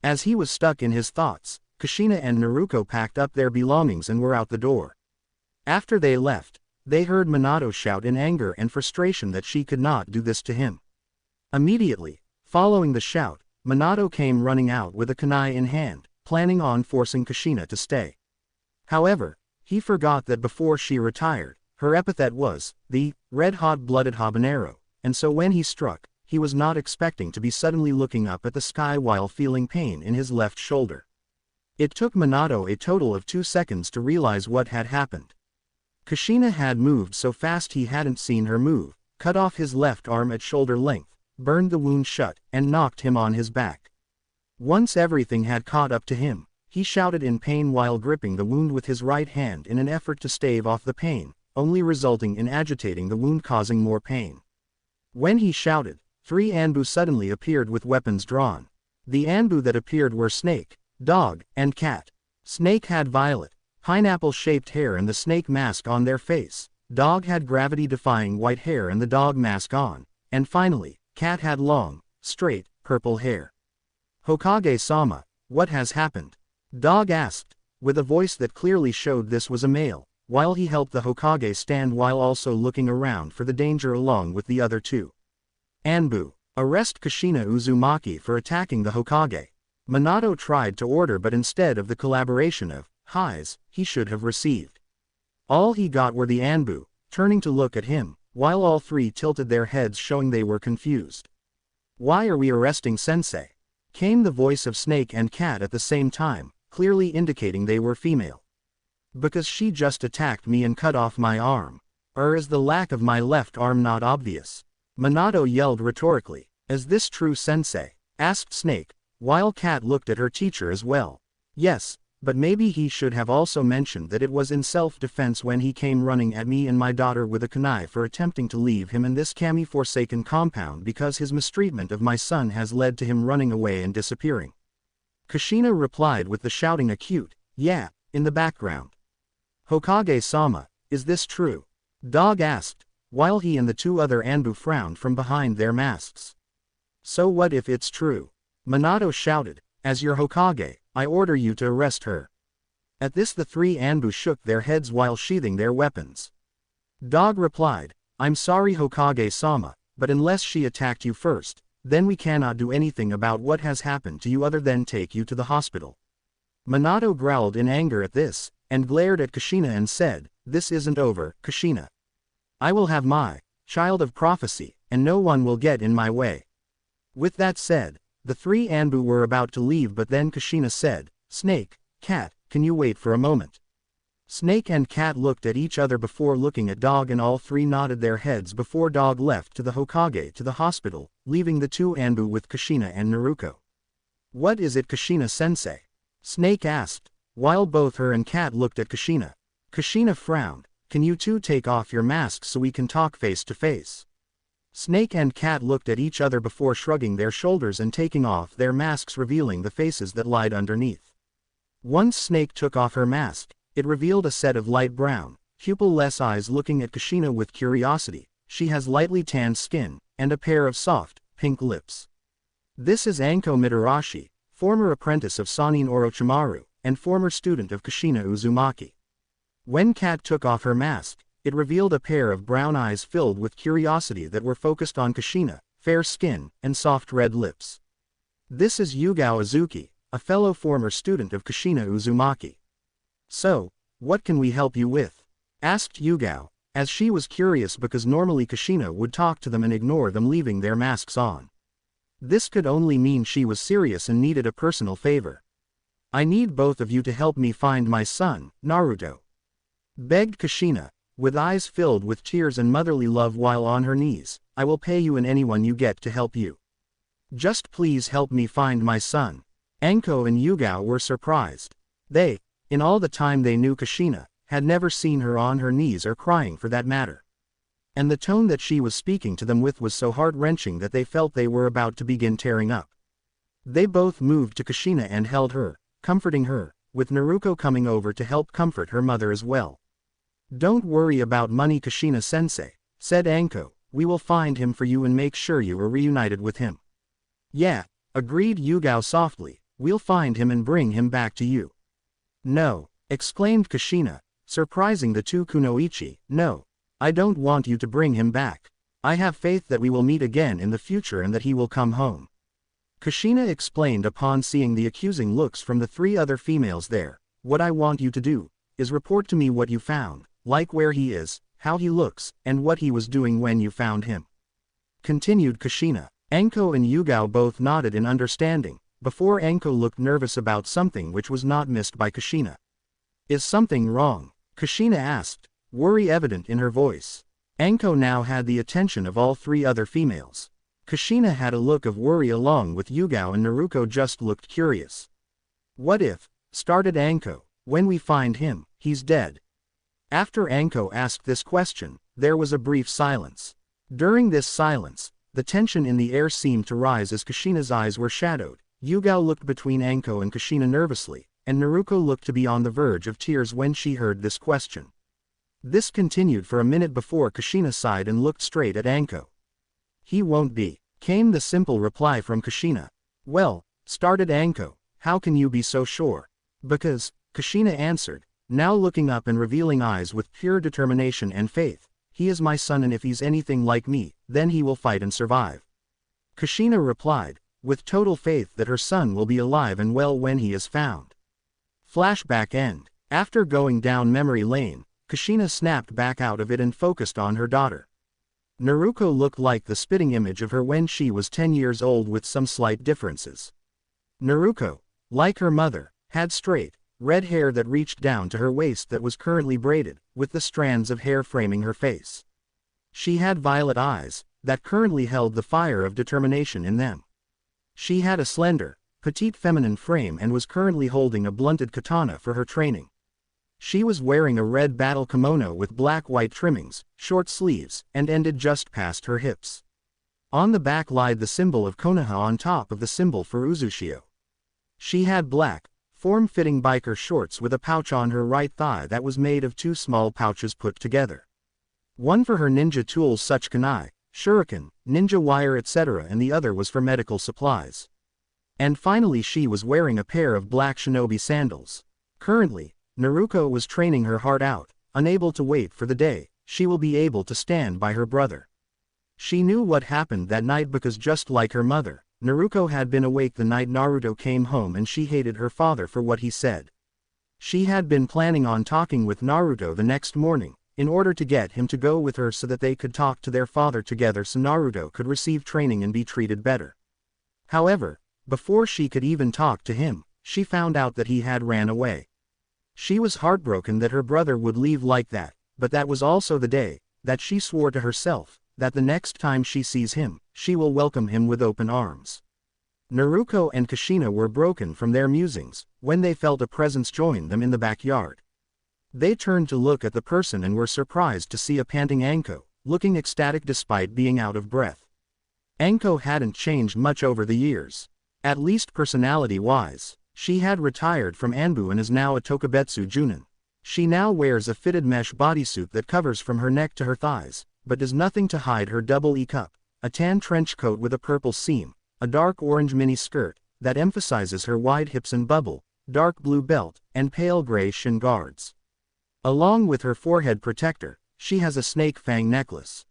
S1: As he was stuck in his thoughts, Kushina and Naruto packed up their belongings and were out the door. After they left, they heard Minato shout in anger and frustration that she could not do this to him. Immediately, following the shout, Minato came running out with a kunai in hand, planning on forcing Kushina to stay. However, he forgot that before she retired, her epithet was the red-hot-blooded habanero, and so when he struck, he was not expecting to be suddenly looking up at the sky while feeling pain in his left shoulder. It took Minato a total of 2 seconds to realize what had happened. Kushina had moved so fast he hadn't seen her move, cut off his left arm at shoulder length, burned the wound shut, and knocked him on his back. Once everything had caught up to him, he shouted in pain while gripping the wound with his right hand in an effort to stave off the pain, only resulting in agitating the wound causing more pain. When he shouted, 3 Anbu suddenly appeared with weapons drawn. The Anbu that appeared were Snake, Dog, and Cat. Snake had violet, pineapple-shaped hair and the snake mask on their face. Dog had gravity-defying white hair and the dog mask on. And finally, Cat had long, straight, purple hair. Hokage-sama, what has happened? Dog asked, with a voice that clearly showed this was a male, while he helped the Hokage stand while also looking around for the danger along with the other 2. Anbu, arrest Kushina Uzumaki for attacking the Hokage. Minato tried to order but instead of the collaboration of highs he should have received. All he got were the Anbu, turning to look at him, while all 3 tilted their heads showing they were confused. Why are we arresting Sensei? Came the voice of Snake and Cat at the same time, clearly indicating they were female. Because she just attacked me and cut off my arm. Or is the lack of my left arm not obvious? Minato yelled rhetorically. Is this true, Sensei? Asked Snake, while Cat looked at her teacher as well. Yes, but maybe he should have also mentioned that it was in self-defense when he came running at me and my daughter with a kunai for attempting to leave him in this kami-forsaken compound because his mistreatment of my son has led to him running away and disappearing. Kushina replied with the shouting acute, yeah, in the background. Hokage-sama, is this true? Dog asked, while he and the 2 other Anbu frowned from behind their masks. So what if it's true? Minato shouted, as your Hokage, I order you to arrest her. At this the 3 Anbu shook their heads while sheathing their weapons. Dog replied, I'm sorry Hokage-sama, but unless she attacked you first, then we cannot do anything about what has happened to you other than take you to the hospital. Minato growled in anger at this, and glared at Kushina and said, this isn't over, Kushina. I will have my child of prophecy, and no one will get in my way. With that said, the 3 Anbu were about to leave but then Kushina said, Snake, Cat, can you wait for a moment? Snake and Cat looked at each other before looking at Dog and all 3 nodded their heads before Dog left to the Hokage to the hospital, leaving the 2 Anbu with Kushina and Naruto. What is it, Kushina-sensei? Snake asked, while both her and Cat looked at Kushina. Kushina frowned, can you 2 take off your masks so we can talk face to face? Snake and Cat looked at each other before shrugging their shoulders and taking off their masks revealing the faces that lied underneath. Once Snake took off her mask, it revealed a set of light brown, pupil-less eyes looking at Kushina with curiosity. She has lightly tanned skin, and a pair of soft, pink lips. This is Anko Mitarashi, former apprentice of Sanin Orochimaru, and former student of Kushina Uzumaki. When Cat took off her mask, it revealed a pair of brown eyes filled with curiosity that were focused on Kushina, fair skin, and soft red lips. This is Yugao Azuki, a fellow former student of Kushina Uzumaki. So, what can we help you with? Asked Yugao, as she was curious because normally Kushina would talk to them and ignore them leaving their masks on. This could only mean she was serious and needed a personal favor. I need both of you to help me find my son, Naruto, begged Kushina, with eyes filled with tears and motherly love while on her knees. I will pay you and anyone you get to help you. Just please help me find my son. Anko and Yugao were surprised. They, in all the time they knew Kushina, had never seen her on her knees or crying for that matter. And the tone that she was speaking to them with was so heart-wrenching that they felt they were about to begin tearing up. They both moved to Kushina and held her, comforting her, with Naruto coming over to help comfort her mother as well. Don't worry about money, Kushina-sensei, said Anko. We will find him for you and make sure you are reunited with him. Yeah, agreed Yugao softly, we'll find him and bring him back to you. No, exclaimed Kushina, surprising the two kunoichi. No, I don't want you to bring him back. I have faith that we will meet again in the future and that he will come home. Kushina explained upon seeing the accusing looks from the three other females there. What I want you to do is report to me what you found, like where he is, how he looks, and what he was doing when you found him. Continued Kushina. Anko and Yugao both nodded in understanding, before Anko looked nervous about something which was not missed by Kushina. Is something wrong? Kushina asked, worry evident in her voice. Anko now had the attention of all three other females. Kushina had a look of worry along with Yugao, and Naruto just looked curious. What if, started Anko, when we find him, he's dead? After Anko asked this question, there was a brief silence. During this silence, the tension in the air seemed to rise as Kushina's eyes were shadowed. Yugao looked between Anko and Kushina nervously, and Naruto looked to be on the verge of tears when she heard this question. This continued for a minute before Kushina sighed and looked straight at Anko. He won't be, came the simple reply from Kushina. Well, started Anko, how can you be so sure? Because, Kushina answered, now looking up and revealing eyes with pure determination and faith. He is my son, and if he's anything like me, then he will fight and survive. Kushina replied, with total faith that her son will be alive and well when he is found. Flashback end. After going down memory lane, Kushina snapped back out of it and focused on her daughter. Naruto looked like the spitting image of her when she was 10 years old with some slight differences. Naruto, like her mother, had straight, red hair that reached down to her waist that was currently braided, with the strands of hair framing her face. She had violet eyes, that currently held the fire of determination in them. She had a slender, petite feminine frame and was currently holding a blunted katana for her training. She was wearing a red battle kimono with black-white trimmings, short sleeves, and ended just past her hips. On the back lied the symbol of Konoha on top of the symbol for Uzushio. She had black, form-fitting biker shorts with a pouch on her right thigh that was made of two small pouches put together. One for her ninja tools such kunai, shuriken, ninja wire etc., and the other was for medical supplies. And finally she was wearing a pair of black shinobi sandals. Currently, Naruto was training her heart out, unable to wait for the day she will be able to stand by her brother. She knew what happened that night because just like her mother, Naruto had been awake the night Naruto came home, and she hated her father for what he said. She had been planning on talking with Naruto the next morning, in order to get him to go with her so that they could talk to their father together so Naruto could receive training and be treated better. However, before she could even talk to him, she found out that he had ran away. She was heartbroken that her brother would leave like that, but that was also the day that she swore to herself that the next time she sees him, she will welcome him with open arms. Naruto and Kushina were broken from their musings when they felt a presence join them in the backyard. They turned to look at the person and were surprised to see a panting Anko, looking ecstatic despite being out of breath. Anko hadn't changed much over the years. At least personality-wise. She had retired from Anbu and is now a Tokubetsu Junin. She now wears a fitted mesh bodysuit that covers from her neck to her thighs, but does nothing to hide her double E-cup, a tan trench coat with a purple seam, a dark orange mini skirt that emphasizes her wide hips and bubble, dark blue belt, and pale gray shin guards. Along with her forehead protector, she has a snake fang necklace.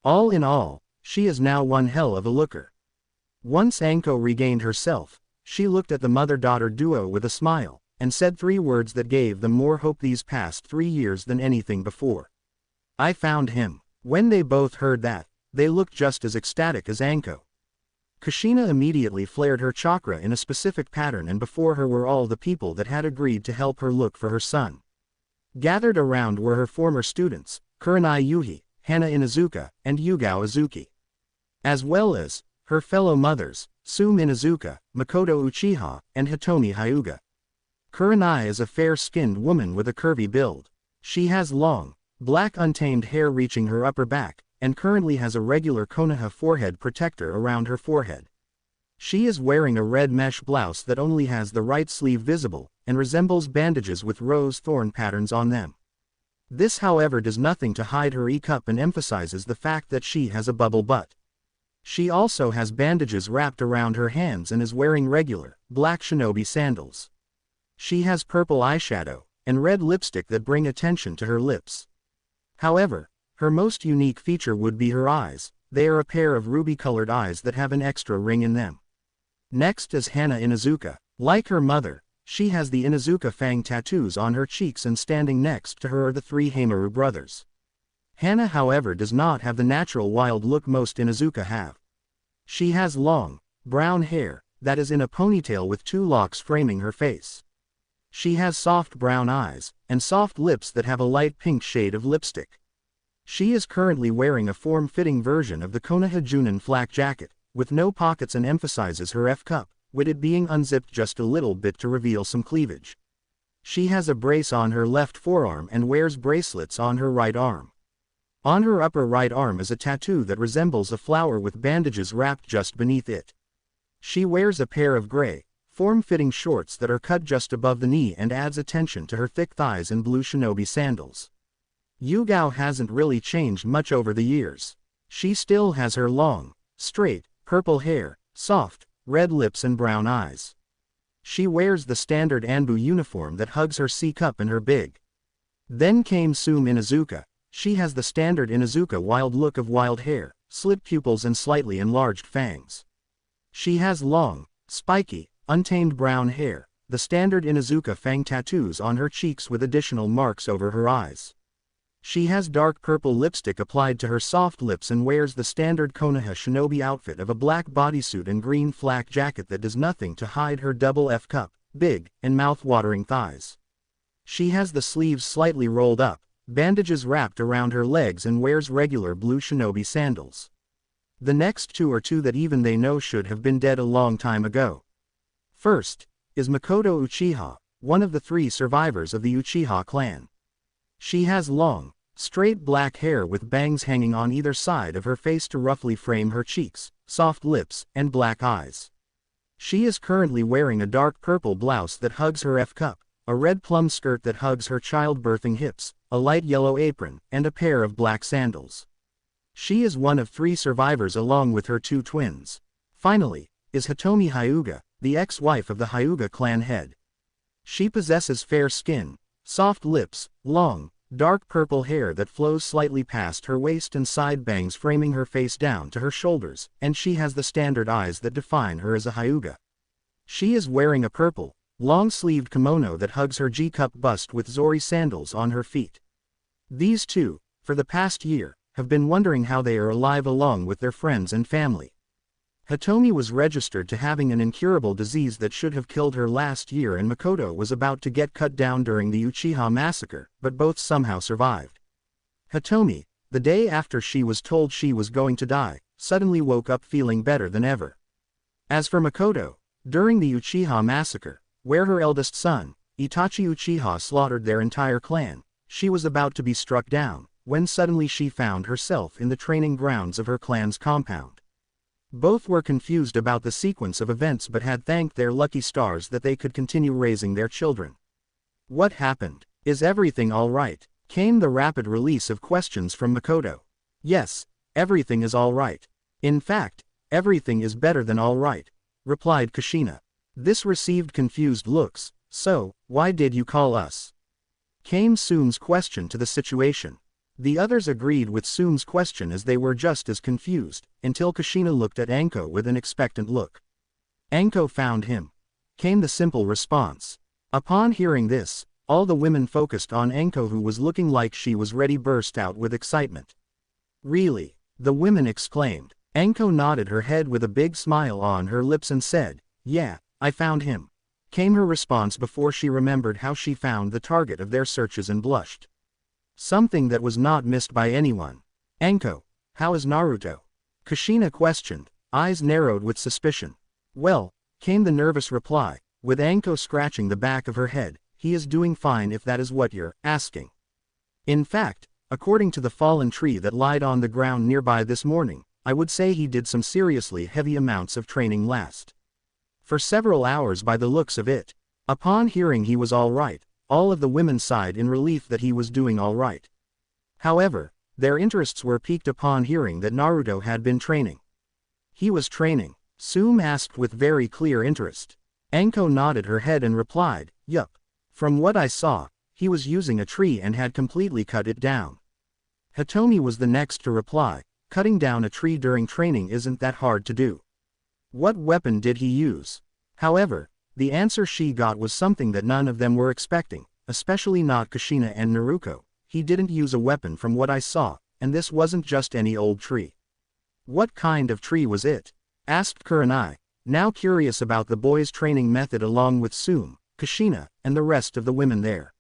S1: All in all, she is now one hell of a looker. Once Anko regained herself, she looked at the mother-daughter duo with a smile, and said 3 words that gave them more hope these past 3 years than anything before. I found him. When they both heard that, they looked just as ecstatic as Anko. Kushina immediately flared her chakra in a specific pattern, and before her were all the people that had agreed to help her look for her son. Gathered around were her former students, Kurenai Yuhi, Hana Inuzuka, and Yugao Izuki. As well as her fellow mothers, Tsume Inuzuka, Makoto Uchiha, and Hitomi Hyuga. Kurenai is a fair-skinned woman with a curvy build. She has long, black untamed hair reaching her upper back, and currently has a regular Konoha forehead protector around her forehead. She is wearing a red mesh blouse that only has the right sleeve visible, and resembles bandages with rose thorn patterns on them. This however does nothing to hide her E-cup and emphasizes the fact that she has a bubble butt. She also has bandages wrapped around her hands and is wearing regular, black shinobi sandals. She has purple eyeshadow, and red lipstick that bring attention to her lips. However, her most unique feature would be her eyes. They are a pair of ruby-colored eyes that have an extra ring in them. Next is Hana Inuzuka. Like her mother, she has the Inuzuka fang tattoos on her cheeks, and standing next to her are the three Heimaru brothers. Hana however does not have the natural wild look most Inuzuka have. She has long, brown hair, that is in a ponytail with two locks framing her face. She has soft brown eyes, and soft lips that have a light pink shade of lipstick. She is currently wearing a form-fitting version of the Konoha Junin flak jacket, with no pockets, and emphasizes her F-cup, with it being unzipped just a little bit to reveal some cleavage. She has a brace on her left forearm and wears bracelets on her right arm. On her upper right arm is a tattoo that resembles a flower with bandages wrapped just beneath it. She wears a pair of gray, form-fitting shorts that are cut just above the knee and adds attention to her thick thighs and blue shinobi sandals. Yugao hasn't really changed much over the years. She still has her long, straight, purple hair, soft, red lips and brown eyes. She wears the standard Anbu uniform that hugs her C-cup and her big. Then came Tsume Inuzuka. She has the standard Inuzuka wild look of wild hair, slit pupils and slightly enlarged fangs. She has long, spiky, untamed brown hair, the standard Inuzuka fang tattoos on her cheeks with additional marks over her eyes. She has dark purple lipstick applied to her soft lips and wears the standard Konoha shinobi outfit of a black bodysuit and green flak jacket that does nothing to hide her double F-cup, big, and mouth-watering thighs. She has the sleeves slightly rolled up, bandages wrapped around her legs, and wears regular blue shinobi sandals. The next two are two that even they know should have been dead a long time ago. First is Makoto Uchiha, one of the three survivors of the Uchiha clan. She has long, straight black hair with bangs hanging on either side of her face to roughly frame her cheeks, soft lips, and black eyes. She is currently wearing a dark purple blouse that hugs her F-cup, a red plum skirt that hugs her childbirthing hips, a light yellow apron, and a pair of black sandals. She is one of three survivors along with her two twins. Finally, is Hitomi Hyuga, the ex-wife of the Hyuga clan head. She possesses fair skin, soft lips, long, dark purple hair that flows slightly past her waist and side bangs framing her face down to her shoulders, and she has the standard eyes that define her as a Hyuga. She is wearing a purple, long-sleeved kimono that hugs her G-cup bust with Zori sandals on her feet. These two, for the past year, have been wondering how they are alive along with their friends and family. Hitomi was registered to having an incurable disease that should have killed her last year, and Makoto was about to get cut down during the Uchiha massacre, but both somehow survived. Hitomi, the day after she was told she was going to die, suddenly woke up feeling better than ever. As for Makoto, during the Uchiha massacre, where her eldest son, Itachi Uchiha, slaughtered their entire clan, she was about to be struck down, when suddenly she found herself in the training grounds of her clan's compound. Both were confused about the sequence of events but had thanked their lucky stars that they could continue raising their children. What happened? Is everything all right? Came the rapid release of questions from Makoto. Yes, everything is all right. In fact, everything is better than all right, replied Kushina. This received confused looks. So, why did you call us? Came Tsume's question to the situation. The others agreed with Tsume's question as they were just as confused, until Kushina looked at Anko with an expectant look. Anko found him. Came the simple response. Upon hearing this, all the women focused on Anko, who was looking like she was ready to burst out with excitement. Really? The women exclaimed. Anko nodded her head with a big smile on her lips and said, "Yeah, I found him," came her response before she remembered how she found the target of their searches and blushed. Something that was not missed by anyone. "Anko, how is Naruto?" Kushina questioned, eyes narrowed with suspicion. "Well," came the nervous reply, with Anko scratching the back of her head, "he is doing fine if that is what you're asking. In fact, according to the fallen tree that lied on the ground nearby this morning, I would say he did some seriously heavy amounts of training last. For several hours by the looks of it." Upon hearing he was all right, all of the women sighed in relief that he was doing all right. However, their interests were piqued upon hearing that Naruto had been training. "He was training?" Sume asked with very clear interest. Anko nodded her head and replied, "Yup. From what I saw, he was using a tree and had completely cut it down." Hitomi was the next to reply, "Cutting down a tree during training isn't that hard to do. What weapon did he use?" However, the answer she got was something that none of them were expecting, especially not Kushina and Naruto. "He didn't use a weapon from what I saw, and this wasn't just any old tree." "What kind of tree was it?" asked Kurenai, now curious about the boys' training method along with Sume, Kushina, and the rest of the women there.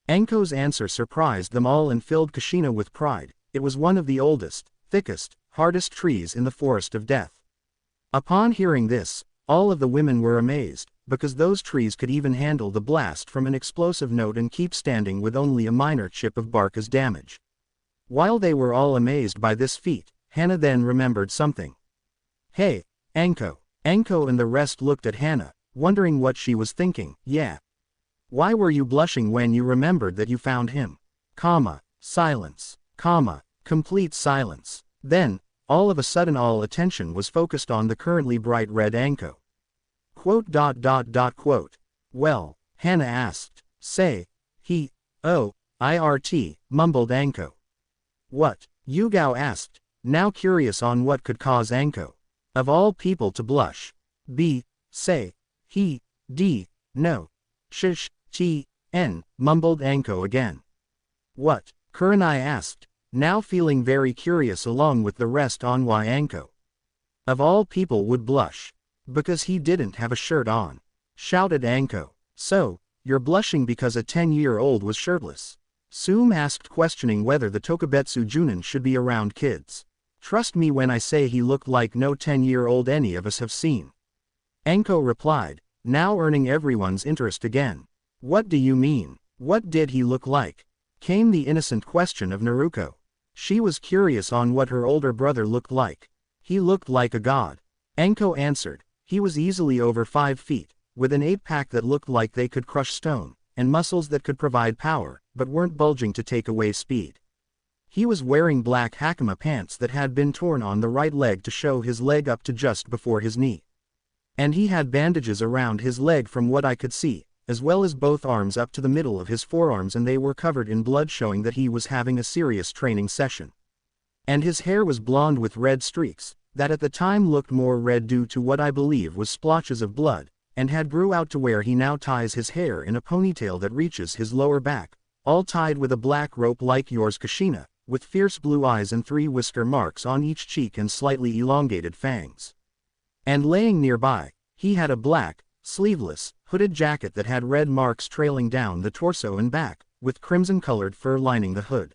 S1: Anko's answer surprised them all and filled Kushina with pride. It was one of the oldest, thickest, hardest trees in the Forest of Death. Upon hearing this, all of the women were amazed, because those trees could even handle the blast from an explosive note and keep standing with only a minor chip of bark as damage. While they were all amazed by this feat, Hana then remembered something. "Hey, Anko." Anko and the rest looked at Hana, wondering what she was thinking. "Yeah. Why were you blushing when you remembered that you found him?" Silence. Complete silence. Then, all of a sudden all attention was focused on the currently bright red Anko. Quote. "Well," Hana asked. "Say, irt, mumbled Anko. "What?" Yugao asked, now curious on what could cause Anko, of all people, to blush. No. Mumbled Anko again. "What?" Kurenai asked, now feeling very curious along with the rest on why Anko, of all people, would blush. "Because he didn't have a shirt on," shouted Anko. "So, you're blushing because a 10-year-old was shirtless?" Sume asked, questioning whether the Tokubetsu Junin should be around kids. "Trust me when I say he looked like no 10-year-old any of us have seen," Anko replied, now earning everyone's interest again. "What do you mean? What did he look like?" came the innocent question of Naruto. She was curious on what her older brother looked like. "He looked like a god," Anko answered. "He was easily over 5 feet, with an 8-pack that looked like they could crush stone, and muscles that could provide power, but weren't bulging to take away speed. He was wearing black hakama pants that had been torn on the right leg to show his leg up to just before his knee. And he had bandages around his leg from what I could see, as well as both arms up to the middle of his forearms, and they were covered in blood, showing that he was having a serious training session. And his hair was blonde with red streaks, that at the time looked more red due to what I believe was splotches of blood, and had grew out to where he now ties his hair in a ponytail that reaches his lower back, all tied with a black rope like yours, Kushina, with fierce blue eyes and 3 whisker marks on each cheek and slightly elongated fangs. And laying nearby, he had a black, sleeveless, hooded jacket that had red marks trailing down the torso and back, with crimson-colored fur lining the hood,"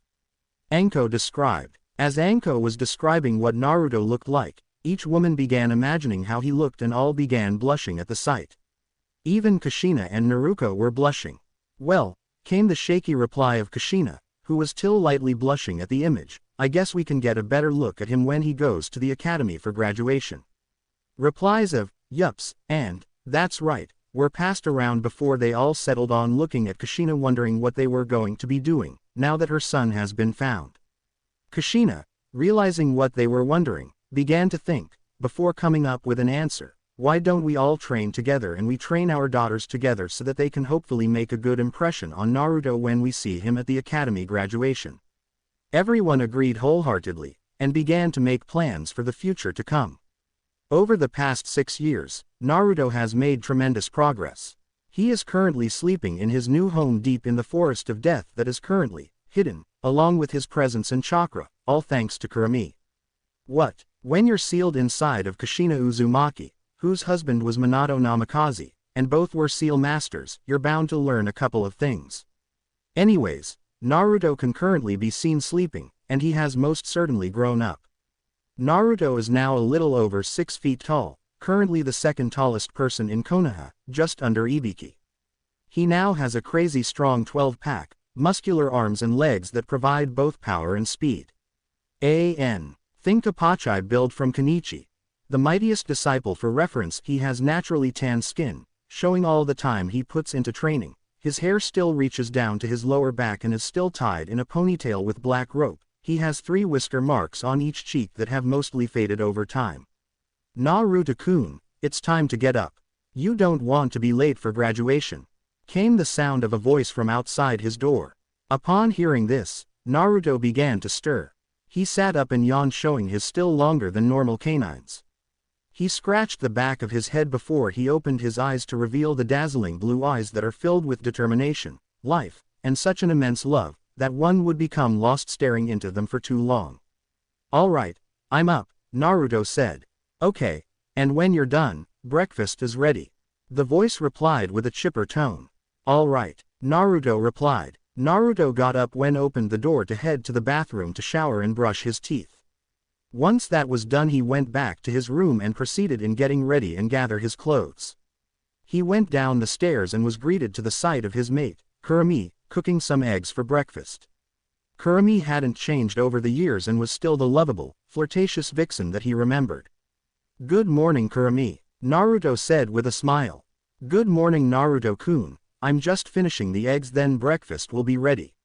S1: Anko described. As Anko was describing what Naruto looked like, each woman began imagining how he looked and all began blushing at the sight. Even Kushina and Naruto were blushing. "Well," came the shaky reply of Kushina, who was still lightly blushing at the image, "I guess we can get a better look at him when he goes to the academy for graduation." Replies of "Yups" and "That's right" were passed around before they all settled on looking at Kushina, wondering what they were going to be doing, now that her son has been found. Kushina, realizing what they were wondering, began to think, before coming up with an answer. "Why don't we all train together, and we train our daughters together so that they can hopefully make a good impression on Naruto when we see him at the academy graduation?" Everyone agreed wholeheartedly, and began to make plans for the future to come. Over the past 6 years, Naruto has made tremendous progress. He is currently sleeping in his new home deep in the Forest of Death that is currently hidden, along with his presence and chakra, all thanks to Kurami. "What?" When you're sealed inside of Kushina Uzumaki, whose husband was Minato Namikaze, and both were seal masters, you're bound to learn a couple of things. Anyways, Naruto can currently be seen sleeping, and he has most certainly grown up. Naruto is now a little over 6 feet tall, currently the second tallest person in Konoha, just under Ibiki. He now has a crazy strong 12-pack, muscular arms and legs that provide both power and speed. Think Apachai build from Kenichi. The mightiest disciple. For reference, he has naturally tan skin, showing all the time he puts into training. His hair still reaches down to his lower back and is still tied in a ponytail with black rope. He has 3 whisker marks on each cheek that have mostly faded over time. Naruto-kun, it's time to get up. You don't want to be late for graduation. Came the sound of a voice from outside his door. Upon hearing this, Naruto began to stir. He sat up and yawned, showing his still longer than normal canines. He scratched the back of his head before he opened his eyes to reveal the dazzling blue eyes that are filled with determination, life, and such an immense love, that one would become lost staring into them for too long. "All right, I'm up," Naruto said. "Okay, and when you're done, breakfast is ready." The voice replied with a chipper tone. "All right," Naruto replied. Naruto got up and opened the door to head to the bathroom to shower and brush his teeth. Once that was done, he went back to his room and proceeded in getting ready and gather his clothes. He went down the stairs and was greeted to the sight of his mate, Kurumi, cooking some eggs for breakfast. Kurumi hadn't changed over the years and was still the lovable, flirtatious vixen that he remembered. "Good morning, Kurumi," Naruto said with a smile. "Good morning, Naruto-kun. I'm just finishing the eggs, then breakfast will be ready,"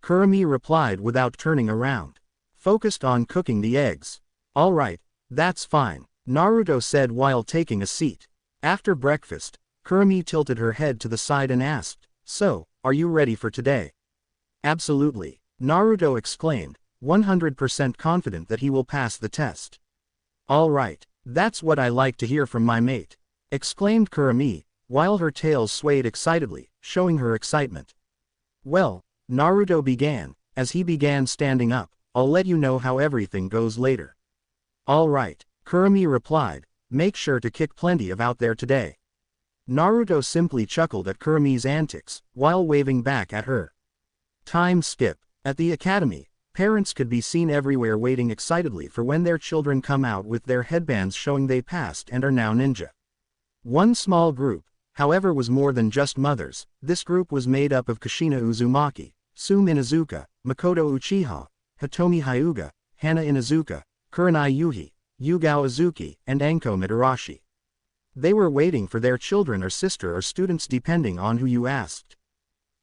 S1: Kurumi replied without turning around. "Focused on cooking the eggs. All right, that's fine," Naruto said while taking a seat. After breakfast, Kurumi tilted her head to the side and asked, "So, are you ready for today?" "Absolutely," Naruto exclaimed, 100% confident that he will pass the test. "All right, that's what I like to hear from my mate," exclaimed Kurumi, while her tail swayed excitedly, showing her excitement. "Well," Naruto began, as he began standing up, "I'll let you know how everything goes later." "All right," Kurumi replied, "make sure to kick plenty of out there today." Naruto simply chuckled at Kurumi's antics, while waving back at her. Time skip. At the academy, parents could be seen everywhere waiting excitedly for when their children come out with their headbands showing they passed and are now ninja. One small group, however, was more than just mothers. This group was made up of Kushina Uzumaki, Tsume Inuzuka, Makoto Uchiha, Hitomi Hyuga, Hana Inuzuka, Kurenai Yuhi, Yugao Azuki, and Anko Mitarashi. They were waiting for their children or sister or students depending on who you asked.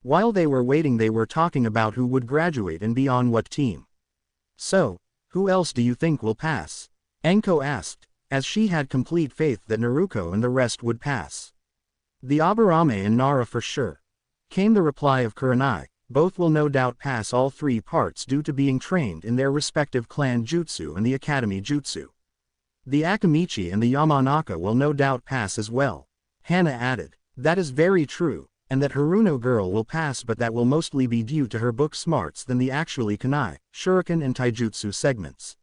S1: While they were waiting, they were talking about who would graduate and be on what team. "So, who else do you think will pass?" Anko asked, as she had complete faith that Naruto and the rest would pass. "The Aburame and Nara for sure," came the reply of Kurenai. "Both will no doubt pass all 3 parts due to being trained in their respective clan jutsu and the academy jutsu. The Akamichi and the Yamanaka will no doubt pass as well." Hana added, "That is very true, and that Haruno girl will pass, but that will mostly be due to her book smarts than the actually kunai, shuriken and taijutsu segments.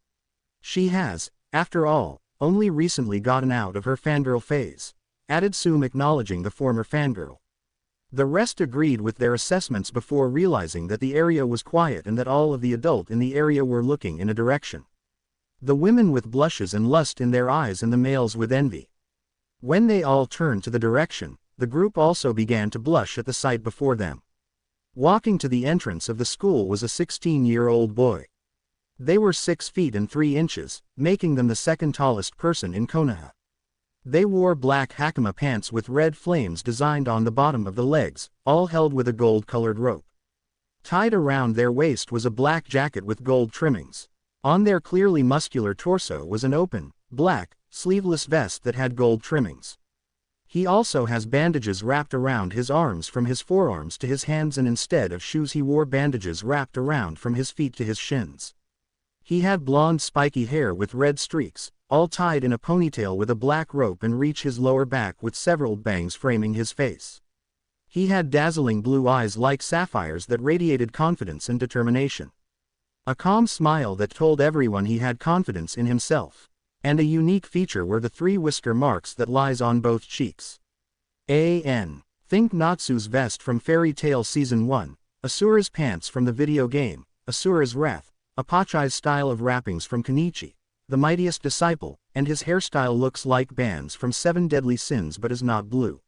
S1: She has, after all, only recently gotten out of her fangirl phase," added Tsume, acknowledging the former fangirl. The rest agreed with their assessments before realizing that the area was quiet and that all of the adults in the area were looking in a direction. The women with blushes and lust in their eyes and the males with envy. When they all turned to the direction, the group also began to blush at the sight before them. Walking to the entrance of the school was a 16-year-old boy. They were 6 feet and 3 inches, making them the second tallest person in Konoha. They wore black hakama pants with red flames designed on the bottom of the legs, all held with a gold-colored rope. Tied around their waist was a black jacket with gold trimmings. On their clearly muscular torso was an open, black, sleeveless vest that had gold trimmings. He also has bandages wrapped around his arms from his forearms to his hands, and instead of shoes he wore bandages wrapped around from his feet to his shins. He had blonde spiky hair with red streaks, all tied in a ponytail with a black rope and reach his lower back with several bangs framing his face. He had dazzling blue eyes like sapphires that radiated confidence and determination. A calm smile that told everyone he had confidence in himself. And a unique feature were the 3 whisker marks that lies on both cheeks. Think Natsu's vest from Fairy Tail Season 1, Asura's pants from the video game, Asura's Wrath, Apachai's style of wrappings from Kenichi, the mightiest disciple, and his hairstyle looks like bands from 7 Deadly Sins but is not blue.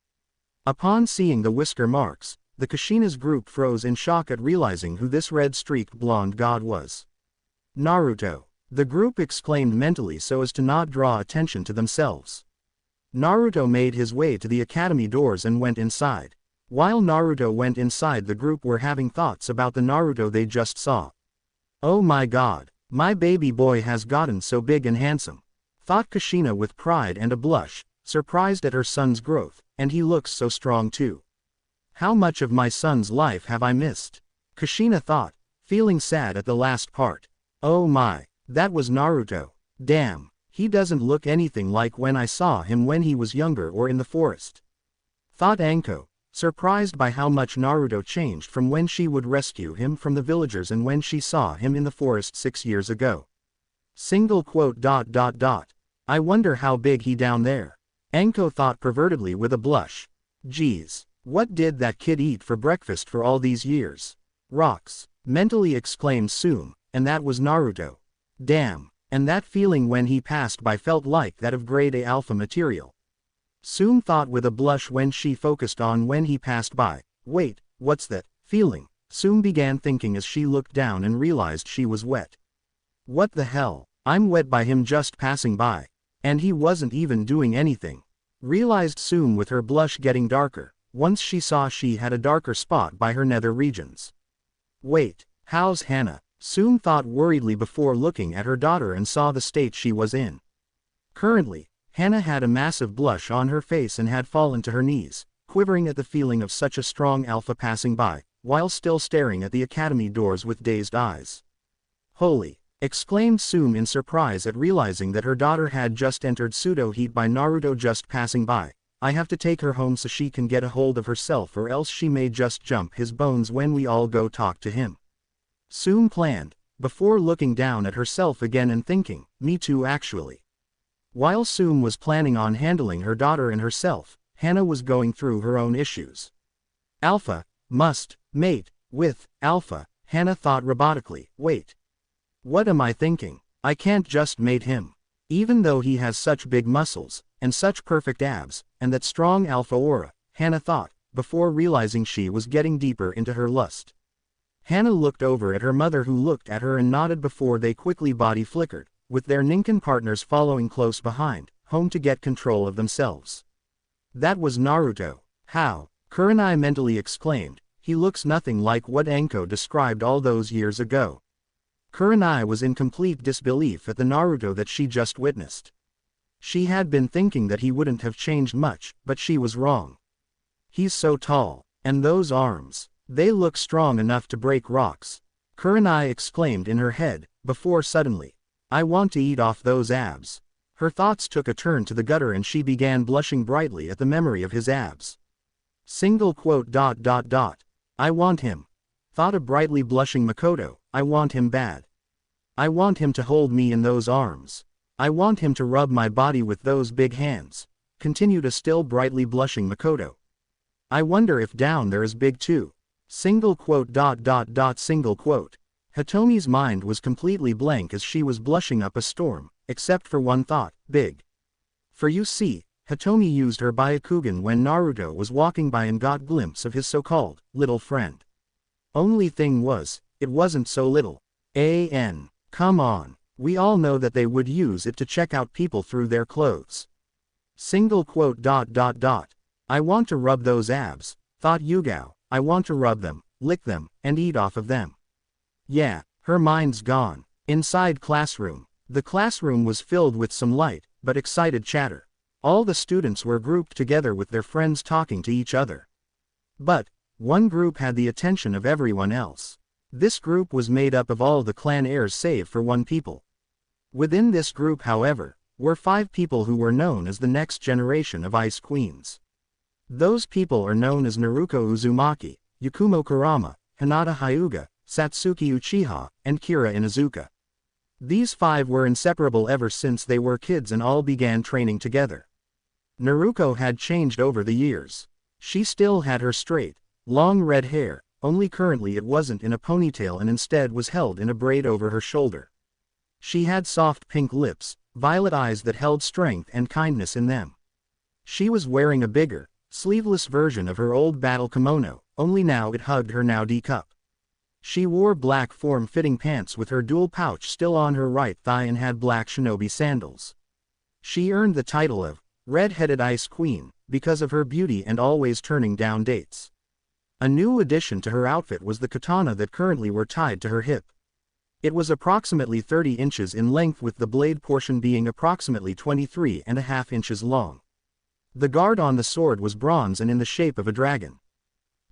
S1: Upon seeing the whisker marks, the Kushina's group froze in shock at realizing who this red-streaked blonde god was. Naruto. The group exclaimed mentally so as to not draw attention to themselves. Naruto made his way to the academy doors and went inside. While Naruto went inside, the group were having thoughts about the Naruto they just saw. Oh my god, my baby boy has gotten so big and handsome, thought Kushina with pride and a blush, surprised at her son's growth, and he looks so strong too. How much of my son's life have I missed? Kushina thought, feeling sad at the last part. Oh my. That was Naruto. Damn, he doesn't look anything like when I saw him when he was younger or in the forest. Thought Anko, surprised by how much Naruto changed from when she would rescue him from the villagers and when she saw him in the forest 6 years ago. I wonder how big he down there. Anko thought pervertedly with a blush. Geez, what did that kid eat for breakfast for all these years? Rocks, mentally exclaimed Sume, and that was Naruto. Damn, and that feeling when he passed by felt like that of grade A alpha material. Sume thought with a blush when she focused on when he passed by. Wait, what's that feeling? Sume began thinking as she looked down and realized she was wet. What the hell, I'm wet by him just passing by. And he wasn't even doing anything. Realized Sume with her blush getting darker, once she saw she had a darker spot by her nether regions. Wait, how's Hana? Sume thought worriedly before looking at her daughter and saw the state she was in. Currently, Hana had a massive blush on her face and had fallen to her knees, quivering at the feeling of such a strong alpha passing by, while still staring at the academy doors with dazed eyes. Holy! Exclaimed Sume in surprise at realizing that her daughter had just entered pseudo heat by Naruto just passing by. I have to take her home so she can get a hold of herself or else she may just jump his bones when we all go talk to him. Sume planned, before looking down at herself again and thinking, me too actually. While Sume was planning on handling her daughter and herself, Hana was going through her own issues. Alpha, must, mate, with, Alpha, Hana thought robotically, wait. What am I thinking? I can't just mate him. Even though he has such big muscles, and such perfect abs, and that strong alpha aura, Hana thought, before realizing she was getting deeper into her lust. Hana looked over at her mother who looked at her and nodded before they quickly body flickered, with their Ninken partners following close behind, home to get control of themselves. That was Naruto. How? Kurenai mentally exclaimed, he looks nothing like what Anko described all those years ago. Kurenai was in complete disbelief at the Naruto that she just witnessed. She had been thinking that he wouldn't have changed much, but she was wrong. He's so tall, and those arms. They look strong enough to break rocks. Kurenai exclaimed in her head, before suddenly, I want to eat off those abs. Her thoughts took a turn to the gutter and she began blushing brightly at the memory of his abs. I want him. Thought a brightly blushing Makoto, I want him bad. I want him to hold me in those arms. I want him to rub my body with those big hands. Continued a still brightly blushing Makoto. I wonder if down there is big too. Hitomi's mind was completely blank as she was blushing up a storm, except for one thought, big. For you see, Hitomi used her Byakugan when Naruto was walking by and got a glimpse of his so-called little friend. Only thing was, it wasn't so little. Come on, we all know that they would use it to check out people through their clothes. I want to rub those abs, thought Yugao, I want to rub them, lick them, and eat off of them. Yeah, her mind's gone. Inside classroom. The classroom was filled with some light, but excited chatter. All the students were grouped together with their friends talking to each other. But, one group had the attention of everyone else. This group was made up of all the clan heirs save for one people. Within this group, however, were 5 people who were known as the next generation of Ice Queens. Those people are known as Naruko Uzumaki, Yakumo Kurama, Hinata Hyuga, Satsuki Uchiha, and Kira Inuzuka. These 5 were inseparable ever since they were kids and all began training together. Naruko had changed over the years. She still had her straight, long red hair, only currently it wasn't in a ponytail and instead was held in a braid over her shoulder. She had soft pink lips, violet eyes that held strength and kindness in them. She was wearing a bigger, sleeveless version of her old battle kimono, only now it hugged her now D-cup. She wore black form-fitting pants with her dual pouch still on her right thigh and had black shinobi sandals. She earned the title of Red-Headed Ice Queen because of her beauty and always turning down dates. A new addition to her outfit was the katana that currently were tied to her hip. It was approximately 30 inches in length with the blade portion being approximately 23.5 inches long. The guard on the sword was bronze and in the shape of a dragon.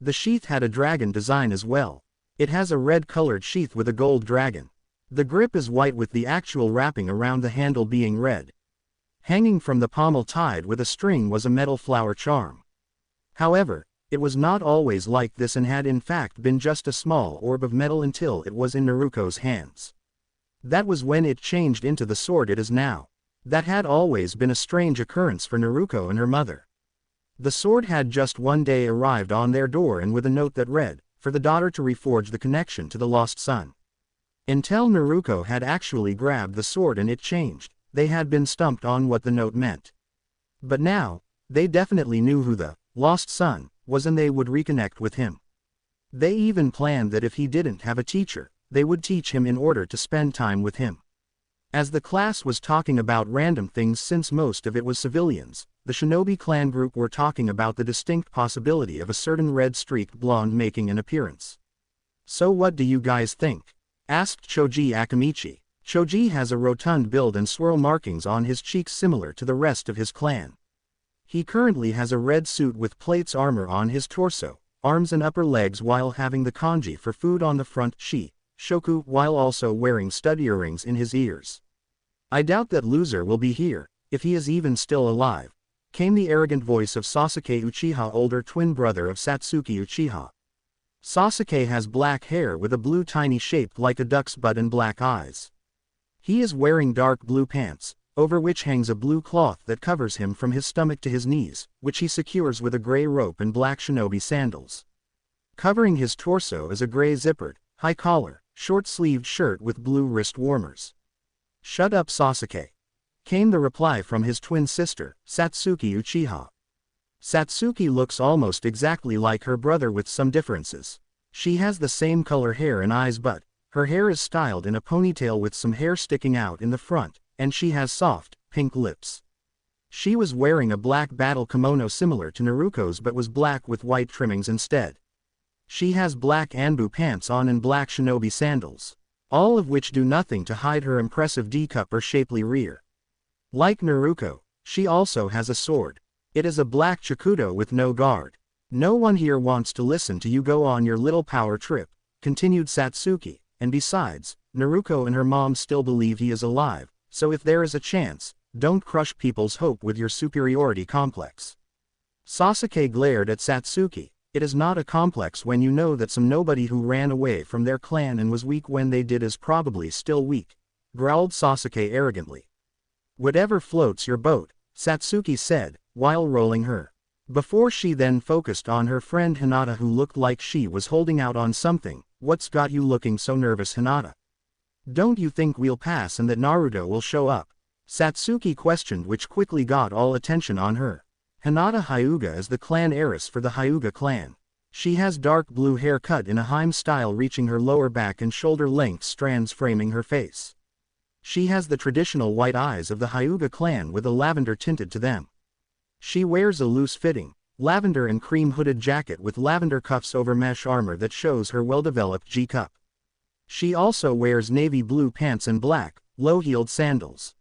S1: The sheath had a dragon design as well. It has a red-colored sheath with a gold dragon. The grip is white with the actual wrapping around the handle being red. Hanging from the pommel tied with a string was a metal flower charm. However, it was not always like this and had in fact been just a small orb of metal until it was in Naruko's hands. That was when it changed into the sword it is now. That had always been a strange occurrence for Naruko and her mother. The sword had just one day arrived on their door and with a note that read, for the daughter to reforge the connection to the lost son. Until Naruko had actually grabbed the sword and it changed, they had been stumped on what the note meant. But now, they definitely knew who the lost son was and they would reconnect with him. They even planned that if he didn't have a teacher, they would teach him in order to spend time with him. As the class was talking about random things since most of it was civilians, the Shinobi clan group were talking about the distinct possibility of a certain red-streaked blonde making an appearance. "So what do you guys think?" asked Choji Akamichi. Choji has a rotund build and swirl markings on his cheeks similar to the rest of his clan. He currently has a red suit with plates armor on his torso, arms and upper legs while having the kanji for food on the front shoku while also wearing stud earrings in his ears. "I doubt that loser will be here, if he is even still alive," came the arrogant voice of Sasuke Uchiha, older twin brother of Satsuki Uchiha. Sasuke has black hair with a blue tiny shaped like a duck's butt and black eyes. He is wearing dark blue pants, over which hangs a blue cloth that covers him from his stomach to his knees, which he secures with a gray rope and black shinobi sandals. Covering his torso is a gray zippered, high-collar, short-sleeved shirt with blue wrist warmers. "Shut up, Sasuke," came the reply from his twin sister, Satsuki Uchiha. Satsuki looks almost exactly like her brother with some differences. She has the same color hair and eyes but her hair is styled in a ponytail with some hair sticking out in the front, and she has soft, pink lips. She was wearing a black battle kimono similar to Naruko's but was black with white trimmings instead. She has black anbu pants on and black shinobi sandals, all of which do nothing to hide her impressive D-cup or shapely rear. Like Naruko, she also has a sword. It is a black chikudo with no guard. "No one here wants to listen to you go on your little power trip," continued Satsuki, "and besides, Naruko and her mom still believe he is alive, so if there is a chance, don't crush people's hope with your superiority complex." Sasuke glared at Satsuki. "It is not a complex when you know that some nobody who ran away from their clan and was weak when they did is probably still weak," growled Sasuke arrogantly. "Whatever floats your boat," Satsuki said, while rolling her. Before she then focused on her friend Hinata who looked like she was holding out on something. "What's got you looking so nervous, Hinata? Don't you think we'll pass and that Naruto will show up?" Satsuki questioned, which quickly got all attention on her. Hinata Hyuga is the clan heiress for the Hyuga clan. She has dark blue hair cut in a Harem style reaching her lower back and shoulder-length strands framing her face. She has the traditional white eyes of the Hyuga clan with a lavender tinted to them. She wears a loose-fitting, lavender and cream hooded jacket with lavender cuffs over mesh armor that shows her well-developed G-cup. She also wears navy blue pants and black, low-heeled sandals.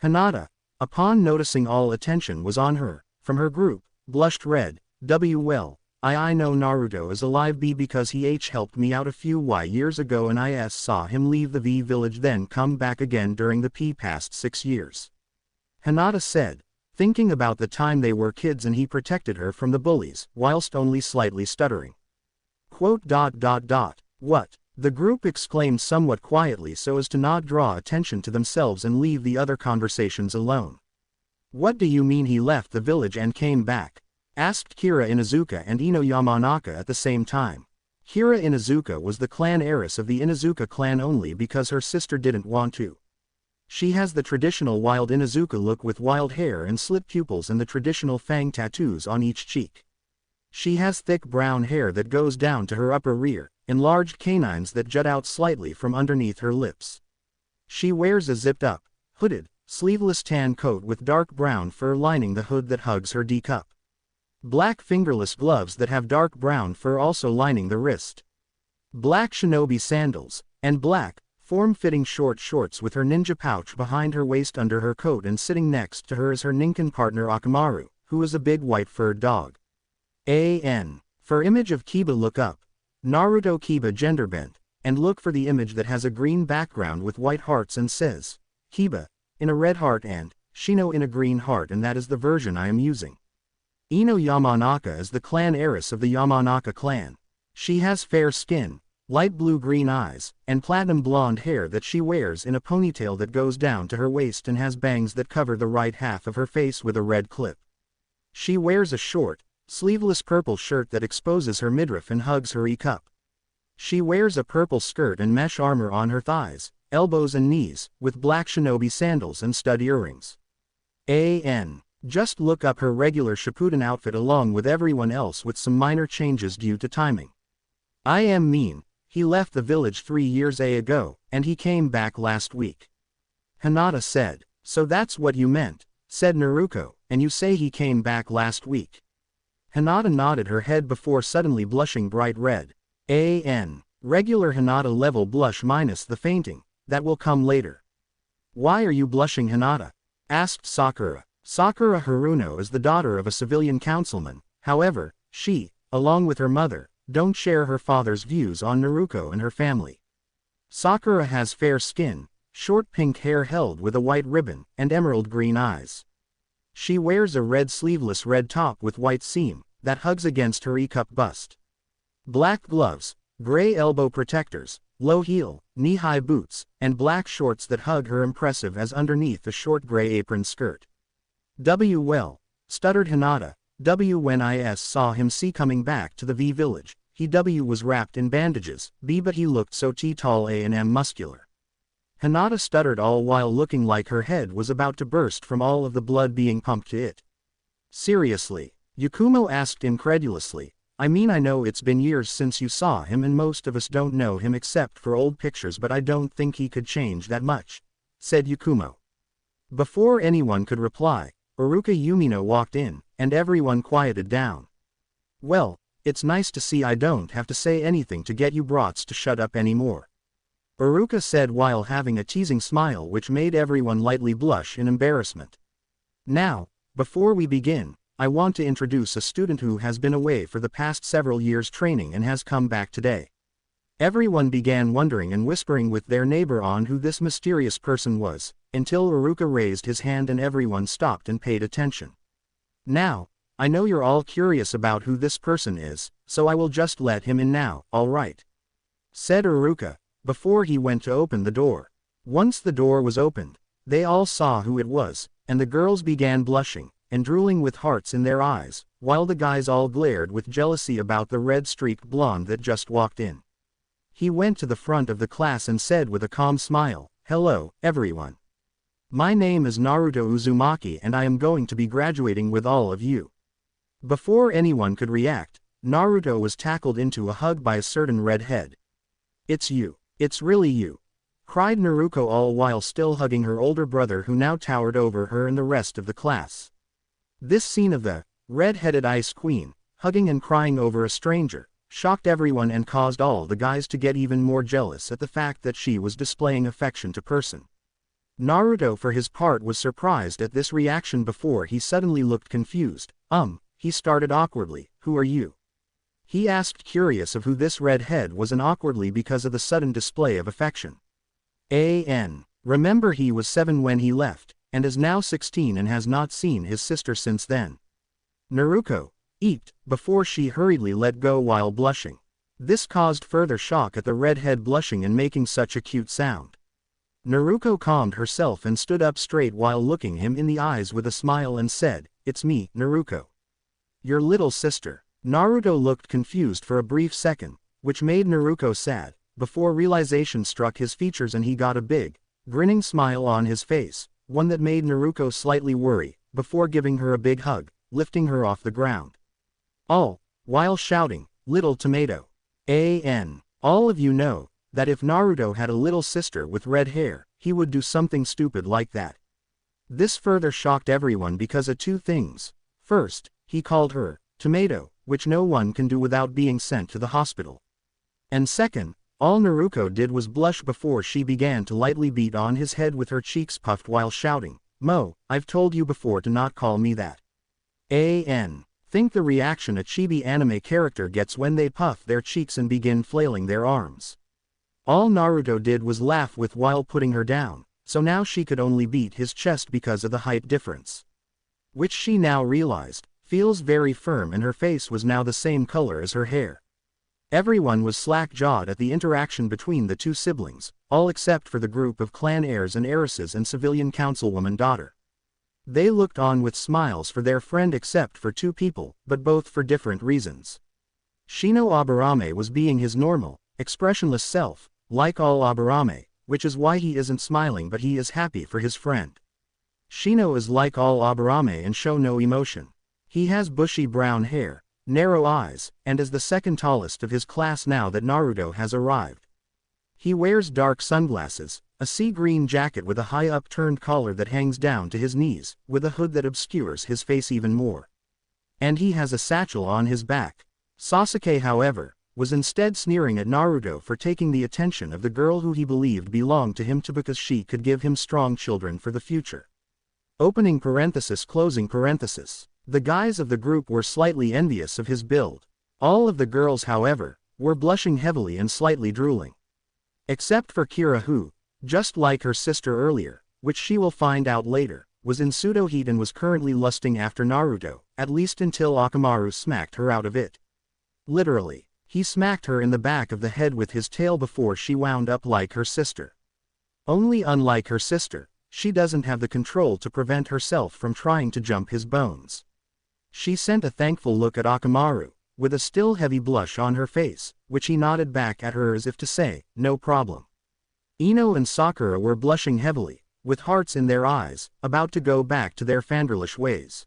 S1: Hinata, upon noticing all attention was on her, from her group, blushed red. "Well, I know Naruto is alive because he helped me out a few years ago and I saw him leave the V village then come back again during the past 6 years." Hinata said, thinking about the time they were kids and he protected her from the bullies, whilst only slightly stuttering. "What?" The group exclaimed somewhat quietly so as to not draw attention to themselves and leave the other conversations alone. What do you mean he left the village and came back? Asked Kira Inuzuka and Ino Yamanaka at the same time. Kira Inuzuka was the clan heiress of the Inuzuka clan only because her sister didn't want to. She has the traditional wild Inuzuka look with wild hair and slit pupils and the traditional fang tattoos on each cheek. She has thick brown hair that goes down to her upper rear, enlarged canines that jut out slightly from underneath her lips. She wears a zipped-up, hooded, sleeveless tan coat with dark brown fur lining the hood that hugs her D-cup. Black fingerless gloves that have dark brown fur also lining the wrist. Black shinobi sandals, and black, form-fitting short shorts with her ninja pouch behind her waist under her coat, and sitting next to her is her ninkin partner Orochimaru, who is a big white furred dog. For image of Kiba, look up Naruto Kiba gender bent, and look for the image that has a green background with white hearts and says Kiba in a red heart and Shino in a green heart, and that is the version I am using. Ino Yamanaka is the clan heiress of the Yamanaka clan. She has fair skin, light blue-green eyes, and platinum blonde hair that she wears in a ponytail that goes down to her waist and has bangs that cover the right half of her face with a red clip. She wears a short, sleeveless purple shirt that exposes her midriff and hugs her E-cup. She wears a purple skirt and mesh armor on her thighs, elbows and knees, with black shinobi sandals and stud earrings. Just look up her regular Shippuden outfit along with everyone else with some minor changes due to timing. I am mean, he left the village 3 years ago, and he came back last week. Hinata said. So that's what you meant, said Naruto, and you say he came back last week. Hinata nodded her head before suddenly blushing bright red. Regular Hinata level blush minus the fainting, that will come later. Why are you blushing, Hinata? Asked Sakura. Sakura Haruno is the daughter of a civilian councilman, however, she, along with her mother, don't share her father's views on Naruto and her family. Sakura has fair skin, short pink hair held with a white ribbon, and emerald green eyes. She wears a red sleeveless red top with white seam, that hugs against her E-cup bust. Black gloves, gray elbow protectors, low heel, knee-high boots, and black shorts that hug her impressive as underneath a short gray apron skirt. Well, stuttered Hinata. When I saw him coming back to the V village, he was wrapped in bandages, but he looked so tall and muscular. Hinata stuttered all while looking like her head was about to burst from all of the blood being pumped to it. Seriously? Yakumo asked incredulously. I mean, I know it's been years since you saw him and most of us don't know him except for old pictures, but I don't think he could change that much, said Yakumo. Before anyone could reply, Uruka Yumino walked in, and everyone quieted down. Well, it's nice to see I don't have to say anything to get you brats to shut up anymore, Uruka said while having a teasing smile which made everyone lightly blush in embarrassment. Now, before we begin, I want to introduce a student who has been away for the past several years training and has come back today. Everyone began wondering and whispering with their neighbor on who this mysterious person was, until Uruka raised his hand and everyone stopped and paid attention. Now, I know you're all curious about who this person is, so I will just let him in now, alright? Said Uruka, before he went to open the door. Once the door was opened, they all saw who it was, and the girls began blushing, and drooling with hearts in their eyes, while the guys all glared with jealousy about the red-streaked blonde that just walked in. He went to the front of the class and said with a calm smile, "Hello, everyone. My name is Naruto Uzumaki and I am going to be graduating with all of you." Before anyone could react, Naruto was tackled into a hug by a certain redhead. "It's you. It's really you," cried Naruto all while still hugging her older brother who now towered over her and the rest of the class. This scene of the red-headed ice queen, hugging and crying over a stranger, shocked everyone and caused all the guys to get even more jealous at the fact that she was displaying affection to person. Naruto for his part was surprised at this reaction before he suddenly looked confused. He started awkwardly, "Who are you?" He asked curious of who this redhead was and awkwardly because of the sudden display of affection. Remember he was 7 when he left, and is now 16 and has not seen his sister since then. Naruto eeped, before she hurriedly let go while blushing. This caused further shock at the redhead blushing and making such a cute sound. Naruto calmed herself and stood up straight while looking him in the eyes with a smile and said, "It's me, Naruto. Your little sister." Naruto looked confused for a brief second, which made Naruto sad, before realization struck his features and he got a big, grinning smile on his face, one that made Naruto slightly worry, before giving her a big hug, lifting her off the ground. All while shouting, "Little tomato. All of you know that if Naruto had a little sister with red hair, he would do something stupid like that." This further shocked everyone because of two things. First, he called her tomato, which no one can do without being sent to the hospital. And second, all Naruto did was blush before she began to lightly beat on his head with her cheeks puffed while shouting, "Mo, I've told you before to not call me that." Think the reaction a chibi anime character gets when they puff their cheeks and begin flailing their arms. All Naruto did was laugh with while putting her down, so now she could only beat his chest because of the height difference. Which she now realized, feels very firm, and her face was now the same color as her hair. Everyone was slack-jawed at the interaction between the two siblings, all except for the group of clan heirs and heiresses and civilian councilwoman daughter. They looked on with smiles for their friend except for two people, but both for different reasons. Shino Aburame was being his normal, expressionless self, like all Aburame, which is why he isn't smiling, but he is happy for his friend. Shino is like all Aburame and show no emotion. He has bushy brown hair, narrow eyes, and is the second tallest of his class now that Naruto has arrived. He wears dark sunglasses, a sea green jacket with a high upturned collar that hangs down to his knees, with a hood that obscures his face even more. And he has a satchel on his back. Sasuke, however, was instead sneering at Naruto for taking the attention of the girl who he believed belonged to him because she could give him strong children for the future. Opening parenthesis, closing parenthesis. The guys of the group were slightly envious of his build. All of the girls, however, were blushing heavily and slightly drooling. Except for Kira who, just like her sister earlier, which she will find out later, was in pseudo heat and was currently lusting after Naruto, at least until Orochimaru smacked her out of it. Literally, he smacked her in the back of the head with his tail before she wound up like her sister. Only unlike her sister, she doesn't have the control to prevent herself from trying to jump his bones. She sent a thankful look at Orochimaru, with a still heavy blush on her face, which he nodded back at her as if to say, "No problem." Ino and Sakura were blushing heavily, with hearts in their eyes, about to go back to their fangirlish ways.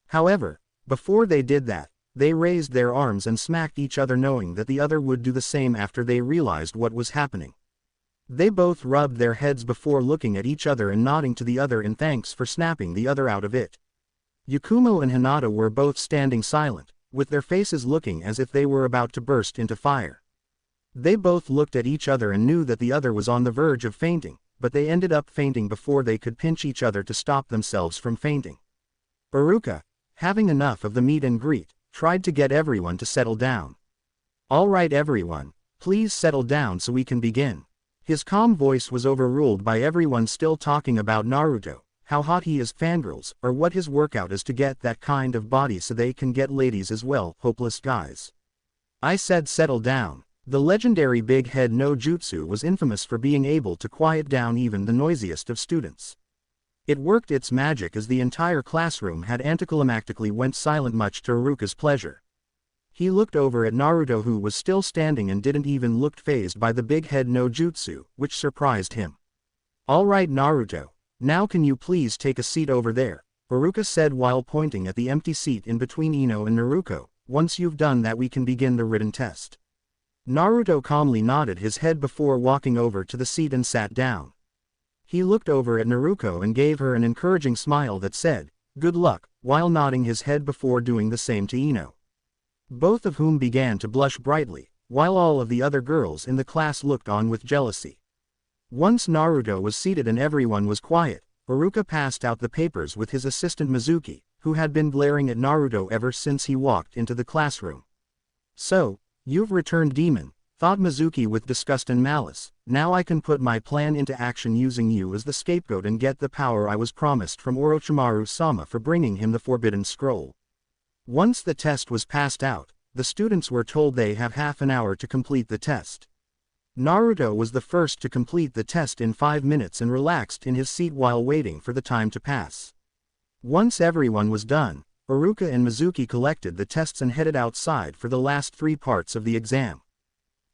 S1: However, before they did that, they raised their arms and smacked each other, knowing that the other would do the same after they realized what was happening. They both rubbed their heads before looking at each other and nodding to the other in thanks for snapping the other out of it. Yakumo and Hinata were both standing silent, with their faces looking as if they were about to burst into fire. They both looked at each other and knew that the other was on the verge of fainting, but they ended up fainting before they could pinch each other to stop themselves from fainting. Iruka, having enough of the meet and greet, tried to get everyone to settle down. "All right everyone, please settle down so we can begin." His calm voice was overruled by everyone still talking about Naruto, how hot he is, fangirls, or what his workout is to get that kind of body so they can get ladies as well, hopeless guys. I said settle down. The legendary Big Head no Jutsu was infamous for being able to quiet down even the noisiest of students. It worked its magic as the entire classroom had anticlimactically went silent, much to Iruka's pleasure. He looked over at Naruto, who was still standing and didn't even look fazed by the Big Head no Jutsu, which surprised him. "All right Naruto, now can you please take a seat over there," Iruka said while pointing at the empty seat in between Ino and Naruto. "Once you've done that we can begin the written test." Naruto calmly nodded his head before walking over to the seat and sat down. He looked over at Naruto and gave her an encouraging smile that said, "Good luck," while nodding his head before doing the same to Ino. Both of whom began to blush brightly, while all of the other girls in the class looked on with jealousy. Once Naruto was seated and everyone was quiet, Iruka passed out the papers with his assistant Mizuki, who had been glaring at Naruto ever since he walked into the classroom. "So, you've returned, demon," thought Mizuki with disgust and malice. "Now I can put my plan into action using you as the scapegoat and get the power I was promised from Orochimaru-sama for bringing him the Forbidden Scroll." Once the test was passed out, the students were told they have half an hour to complete the test. Naruto was the first to complete the test in 5 minutes and relaxed in his seat while waiting for the time to pass. Once everyone was done, Iruka and Mizuki collected the tests and headed outside for the last 3 parts of the exam.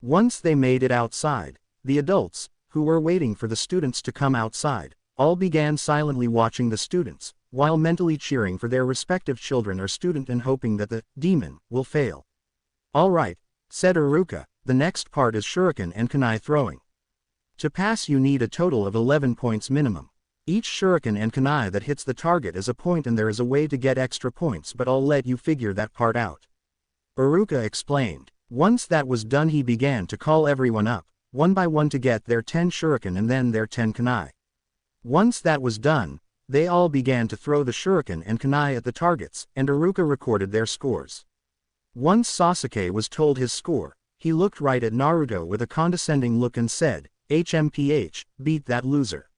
S1: Once they made it outside, the adults, who were waiting for the students to come outside, all began silently watching the students, while mentally cheering for their respective children or student and hoping that the demon will fail. "Alright," said Iruka, "the next part is shuriken and kunai throwing. To pass you need a total of 11 points minimum. Each shuriken and kunai that hits the target is a point and there is a way to get extra points, but I'll let you figure that part out," Iruka explained. Once that was done, he began to call everyone up, one by one, to get their 10 shuriken and then their 10 kunai. Once that was done, they all began to throw the shuriken and kunai at the targets, and Iruka recorded their scores. Once Sasuke was told his score, he looked right at Naruto with a condescending look and said, "HMPH, beat that loser."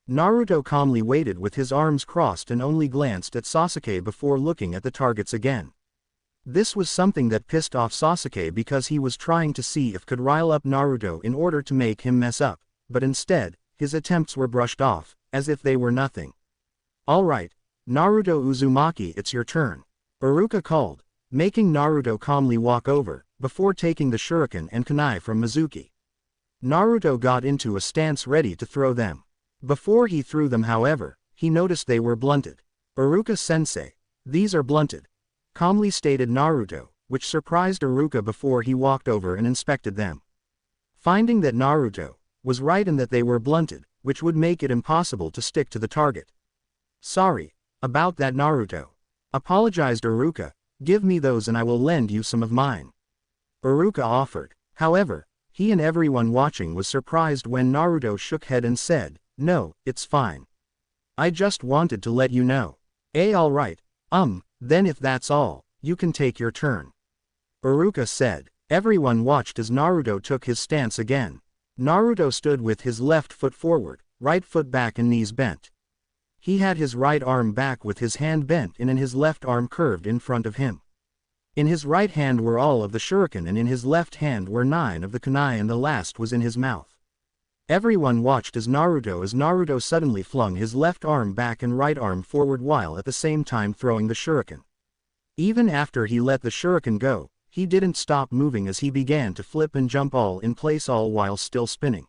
S1: Naruto calmly waited with his arms crossed and only glanced at Sasuke before looking at the targets again. This was something that pissed off Sasuke because he was trying to see if could rile up Naruto in order to make him mess up, but instead, his attempts were brushed off, as if they were nothing. "Alright, Naruto Uzumaki, it's your turn," Iruka called, making Naruto calmly walk over, before taking the shuriken and kunai from Mizuki. Naruto got into a stance ready to throw them. Before he threw them, however, he noticed they were blunted. "Iruka-sensei, these are blunted," calmly stated Naruto, which surprised Iruka before he walked over and inspected them. Finding that Naruto was right and that they were blunted, which would make it impossible to stick to the target. "Sorry about that, Naruto," apologized Iruka. "Give me those and I will lend you some of mine," Iruka offered. However, he and everyone watching was surprised when Naruto shook head and said, "No, it's fine. I just wanted to let you know." Alright, then if that's all, you can take your turn," Iruka said. Everyone watched as Naruto took his stance again. Naruto stood with his left foot forward, right foot back and knees bent. He had his right arm back with his hand bent in and his left arm curved in front of him. In his right hand were all of the shuriken and in his left hand were 9 of the kunai and the last was in his mouth. Everyone watched as Naruto suddenly flung his left arm back and right arm forward while at the same time throwing the shuriken. Even after he let the shuriken go, he didn't stop moving as he began to flip and jump all in place, all while still spinning.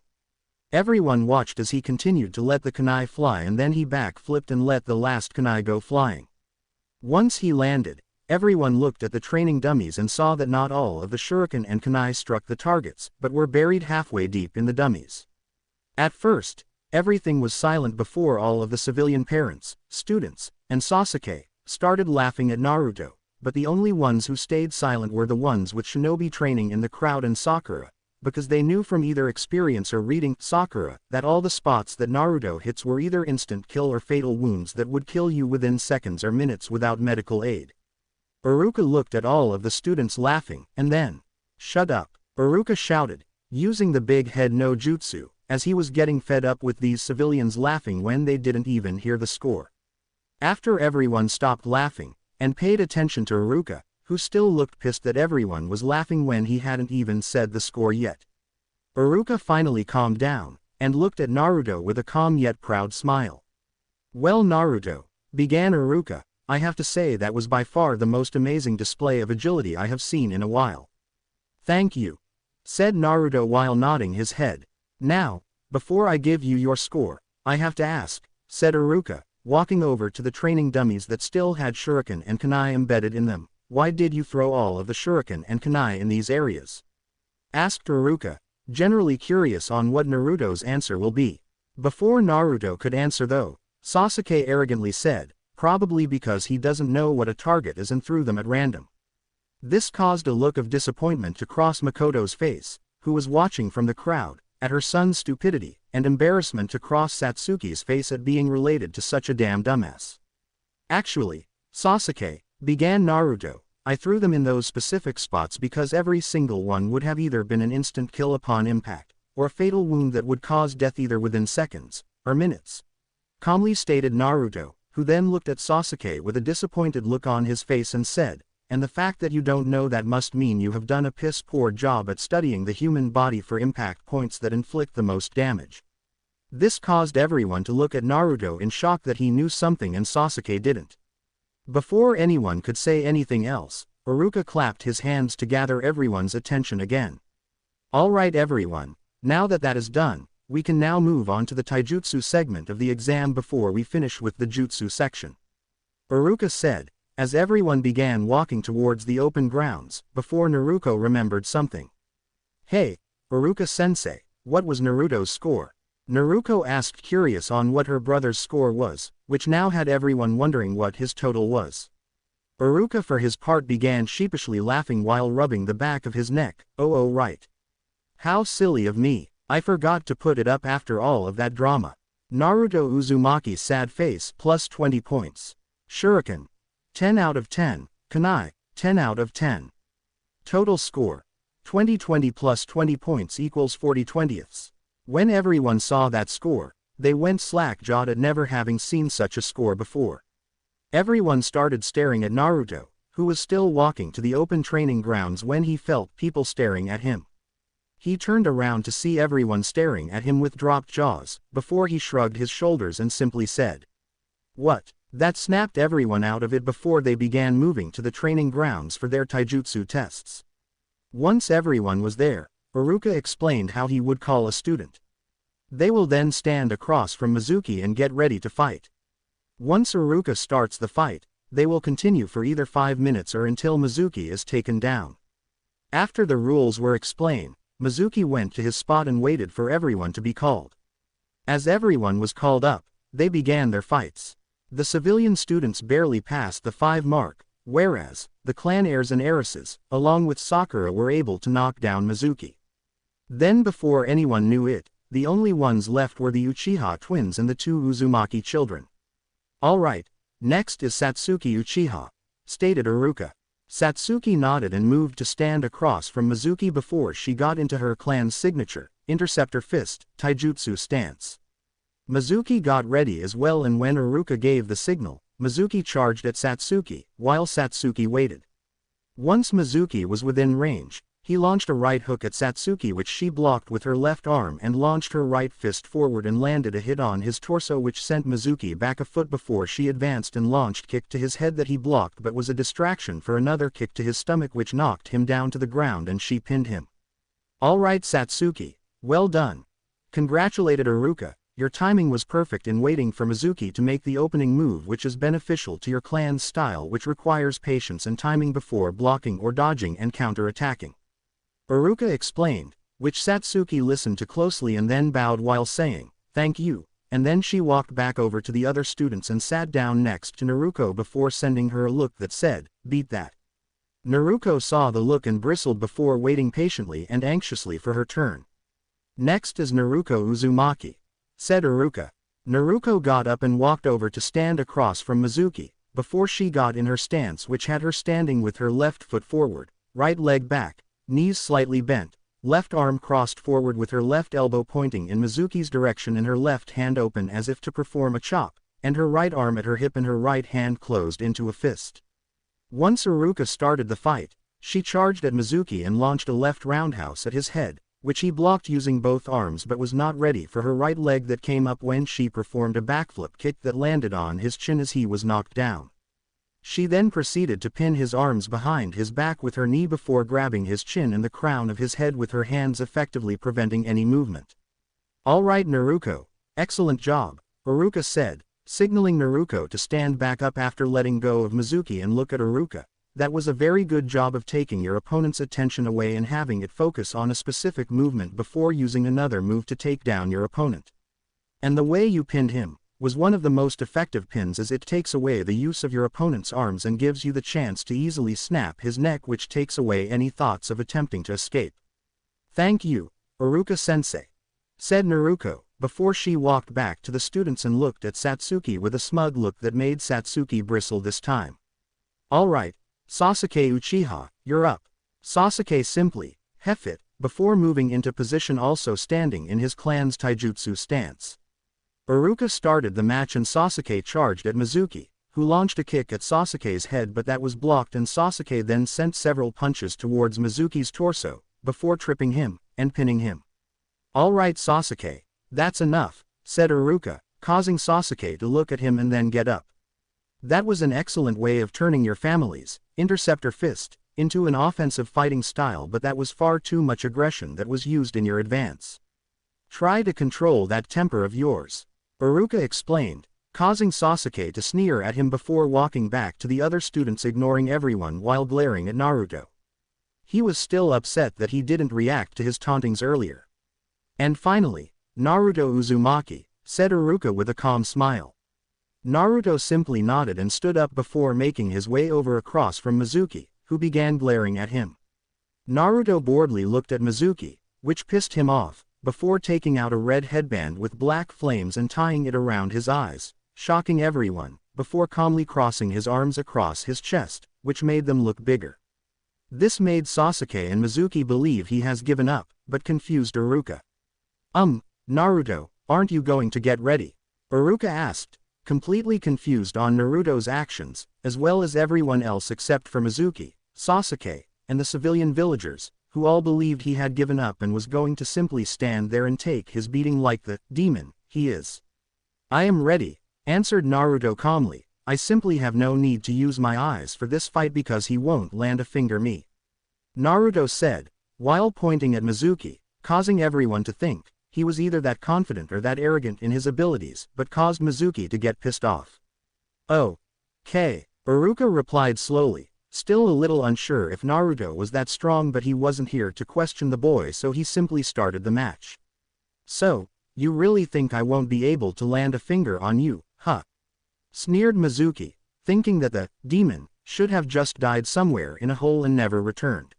S1: Everyone watched as he continued to let the kunai fly and then he back flipped and let the last kunai go flying. Once he landed, everyone looked at the training dummies and saw that not all of the shuriken and kunai struck the targets, but were buried halfway deep in the dummies. At first, everything was silent before all of the civilian parents, students, and Sasuke started laughing at Naruto, but the only ones who stayed silent were the ones with shinobi training in the crowd and Sakura, because they knew from either experience or reading Sakura that all the spots that Naruto hits were either instant kill or fatal wounds that would kill you within seconds or minutes without medical aid. Iruka looked at all of the students laughing, and then, "Shut up," Iruka shouted, using the big head no jutsu, as he was getting fed up with these civilians laughing when they didn't even hear the score. After everyone stopped laughing, and paid attention to Iruka, who still looked pissed that everyone was laughing when he hadn't even said the score yet. Iruka finally calmed down, and looked at Naruto with a calm yet proud smile. "Well, Naruto," began Iruka, "I have to say that was by far the most amazing display of agility I have seen in a while." "Thank you," said Naruto while nodding his head. "Now, before I give you your score, I have to ask," said Iruka, walking over to the training dummies that still had shuriken and kunai embedded in them. "Why did you throw all of the shuriken and kunai in these areas?" asked Iruka, generally curious on what Naruto's answer will be. Before Naruto could answer though, Sasuke arrogantly said, "Probably because he doesn't know what a target is and threw them at random." This caused a look of disappointment to cross Makoto's face, who was watching from the crowd, at her son's stupidity, and embarrassment to cross Satsuki's face at being related to such a damn dumbass. "Actually, Sasuke," began Naruto, "I threw them in those specific spots because every single one would have either been an instant kill upon impact, or a fatal wound that would cause death either within seconds, or minutes," calmly stated Naruto, who then looked at Sasuke with a disappointed look on his face and said, and the fact that you don't know that must mean you have done a piss-poor job at studying the human body for impact points that inflict the most damage. This caused everyone to look at Naruto in shock that he knew something and Sasuke didn't. Before anyone could say anything else, Iruka clapped his hands to gather everyone's attention again. Alright everyone, now that that is done, we can now move on to the taijutsu segment of the exam before we finish with the jutsu section. Iruka said, as everyone began walking towards the open grounds, before Naruto remembered something. Hey, Iruka-sensei, what was Naruto's score? Naruto asked, curious on what her brother's score was, which now had everyone wondering what his total was. Iruka for his part began sheepishly laughing while rubbing the back of his neck. Oh right. How silly of me, I forgot to put it up after all of that drama. Naruto Uzumaki's sad face plus 20 points. Shuriken. 10 out of 10, Kunai, 10 out of 10. Total score. 20 plus 20 points equals 40/20ths. When everyone saw that score, they went slack-jawed at never having seen such a score before. Everyone started staring at Naruto, who was still walking to the open training grounds when he felt people staring at him. He turned around to see everyone staring at him with dropped jaws, before he shrugged his shoulders and simply said, "What?" That snapped everyone out of it before they began moving to the training grounds for their taijutsu tests. Once everyone was there, Iruka explained how he would call a student. They will then stand across from Mizuki and get ready to fight. Once Iruka starts the fight, they will continue for either 5 minutes or until Mizuki is taken down. After the rules were explained, Mizuki went to his spot and waited for everyone to be called. As everyone was called up, they began their fights. The civilian students barely passed the 5 mark, whereas, the clan heirs and heiresses, along with Sakura, were able to knock down Mizuki. Then before anyone knew it, the only ones left were the Uchiha twins and the 2 Uzumaki children. Alright, next is Satsuki Uchiha, stated Iruka. Satsuki nodded and moved to stand across from Mizuki before she got into her clan's signature, Interceptor Fist, Taijutsu stance. Mizuki got ready as well, and when Iruka gave the signal, Mizuki charged at Satsuki, while Satsuki waited. Once Mizuki was within range, he launched a right hook at Satsuki which she blocked with her left arm and launched her right fist forward and landed a hit on his torso which sent Mizuki back a foot before she advanced and launched kick to his head that he blocked but was a distraction for another kick to his stomach which knocked him down to the ground and she pinned him. Alright Satsuki, well done. Congratulated Iruka. Your timing was perfect in waiting for Mizuki to make the opening move, which is beneficial to your clan's style, which requires patience and timing before blocking or dodging and counter-attacking. Iruka explained, which Satsuki listened to closely and then bowed while saying, "Thank you," and then she walked back over to the other students and sat down next to Naruto before sending her a look that said, "Beat that." Naruto saw the look and bristled before waiting patiently and anxiously for her turn. Next is Naruto Uzumaki, said Iruka. Naruto got up and walked over to stand across from Mizuki, before she got in her stance which had her standing with her left foot forward, right leg back, knees slightly bent, left arm crossed forward with her left elbow pointing in Mizuki's direction and her left hand open as if to perform a chop, and her right arm at her hip and her right hand closed into a fist. Once Iruka started the fight, she charged at Mizuki and launched a left roundhouse at his head, which he blocked using both arms but was not ready for her right leg that came up when she performed a backflip kick that landed on his chin as he was knocked down. She then proceeded to pin his arms behind his back with her knee before grabbing his chin and the crown of his head with her hands, effectively preventing any movement. Alright Naruto, excellent job, Iruka said, signaling Naruto to stand back up after letting go of Mizuki and look at Iruka. That was a very good job of taking your opponent's attention away and having it focus on a specific movement before using another move to take down your opponent. And the way you pinned him was one of the most effective pins, as it takes away the use of your opponent's arms and gives you the chance to easily snap his neck, which takes away any thoughts of attempting to escape. Thank you, Iruka-sensei, said Naruto, before she walked back to the students and looked at Satsuki with a smug look that made Satsuki bristle this time. Alright, Sasuke Uchiha, you're up. Sasuke simply hef it, before moving into position, also standing in his clan's taijutsu stance. Iruka started the match and Sasuke charged at Mizuki, who launched a kick at Sasuke's head but that was blocked and Sasuke then sent several punches towards Mizuki's torso, before tripping him, and pinning him. "Alright Sasuke, that's enough," said Iruka, causing Sasuke to look at him and then get up. "That was an excellent way of turning your family's interceptor fist into an offensive fighting style, but that was far too much aggression that was used in your advance. Try to control that temper of yours," Iruka explained, causing Sasuke to sneer at him before walking back to the other students, ignoring everyone while glaring at Naruto. He was still upset that he didn't react to his tauntings earlier. "And finally, Naruto Uzumaki," said Iruka with a calm smile. Naruto simply nodded and stood up before making his way over across from Mizuki, who began glaring at him. Naruto boredly looked at Mizuki, which pissed him off, before taking out a red headband with black flames and tying it around his eyes, shocking everyone, before calmly crossing his arms across his chest, which made them look bigger. This made Sasuke and Mizuki believe he has given up, but confused Iruka. Naruto, aren't you going to get ready?" Iruka asked, completely confused on Naruto's actions, as well as everyone else except for Mizuki, Sasuke, and the civilian villagers, who all believed he had given up and was going to simply stand there and take his beating like the demon he is. "I am ready," answered Naruto calmly. "I simply have no need to use my eyes for this fight because he won't land a finger me," Naruto said, while pointing at Mizuki, causing everyone to think he was either that confident or that arrogant in his abilities, but caused Mizuki to get pissed off. "Oh. Okay," Iruka replied slowly, still a little unsure if Naruto was that strong, but he wasn't here to question the boy, so he simply started the match. "So, you really think I won't be able to land a finger on you, huh?" sneered Mizuki, thinking that the demon should have just died somewhere in a hole and never returned.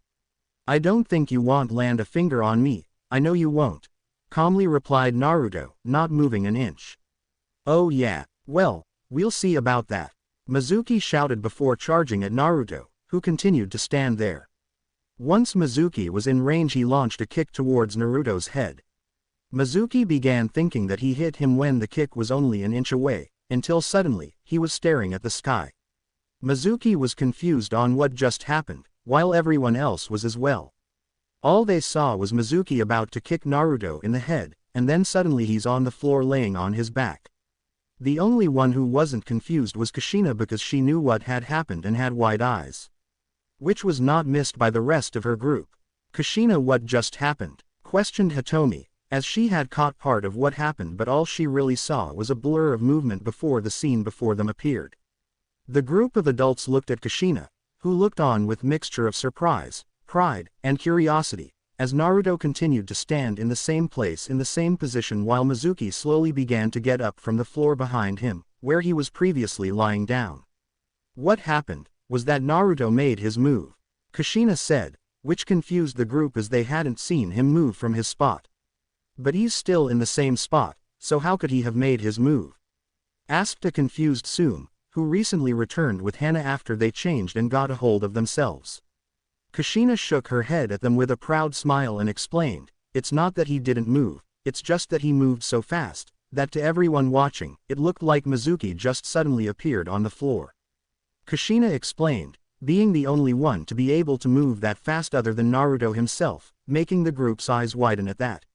S1: "I don't think you won't land a finger on me, I know you won't," calmly replied Naruto, not moving an inch. "Oh yeah, well, we'll see about that," Mizuki shouted before charging at Naruto, who continued to stand there. Once Mizuki was in range, he launched a kick towards Naruto's head. Mizuki began thinking that he hit him when the kick was only an inch away, until suddenly, he was staring at the sky. Mizuki was confused on what just happened, while everyone else was as well. All they saw was Mizuki about to kick Naruto in the head, and then suddenly he's on the floor laying on his back. The only one who wasn't confused was Kushina, because she knew what had happened and had wide eyes. Which was not missed by the rest of her group. "Kushina, what just happened?" questioned Hitomi, as she had caught part of what happened, but all she really saw was a blur of movement before the scene before them appeared. The group of adults looked at Kushina, who looked on with mixture of surprise, pride, and curiosity, as Naruto continued to stand in the same place in the same position while Mizuki slowly began to get up from the floor behind him, where he was previously lying down. "What happened was that Naruto made his move," Kushina said, which confused the group as they hadn't seen him move from his spot. "But he's still in the same spot, so how could he have made his move?" asked a confused Sume, who recently returned with Hana after they changed and got a hold of themselves. Kushina shook her head at them with a proud smile and explained, "It's not that he didn't move, it's just that he moved so fast, that to everyone watching, it looked like Mizuki just suddenly appeared on the floor." Kushina explained, being the only one to be able to move that fast other than Naruto himself, making the group's eyes widen at that.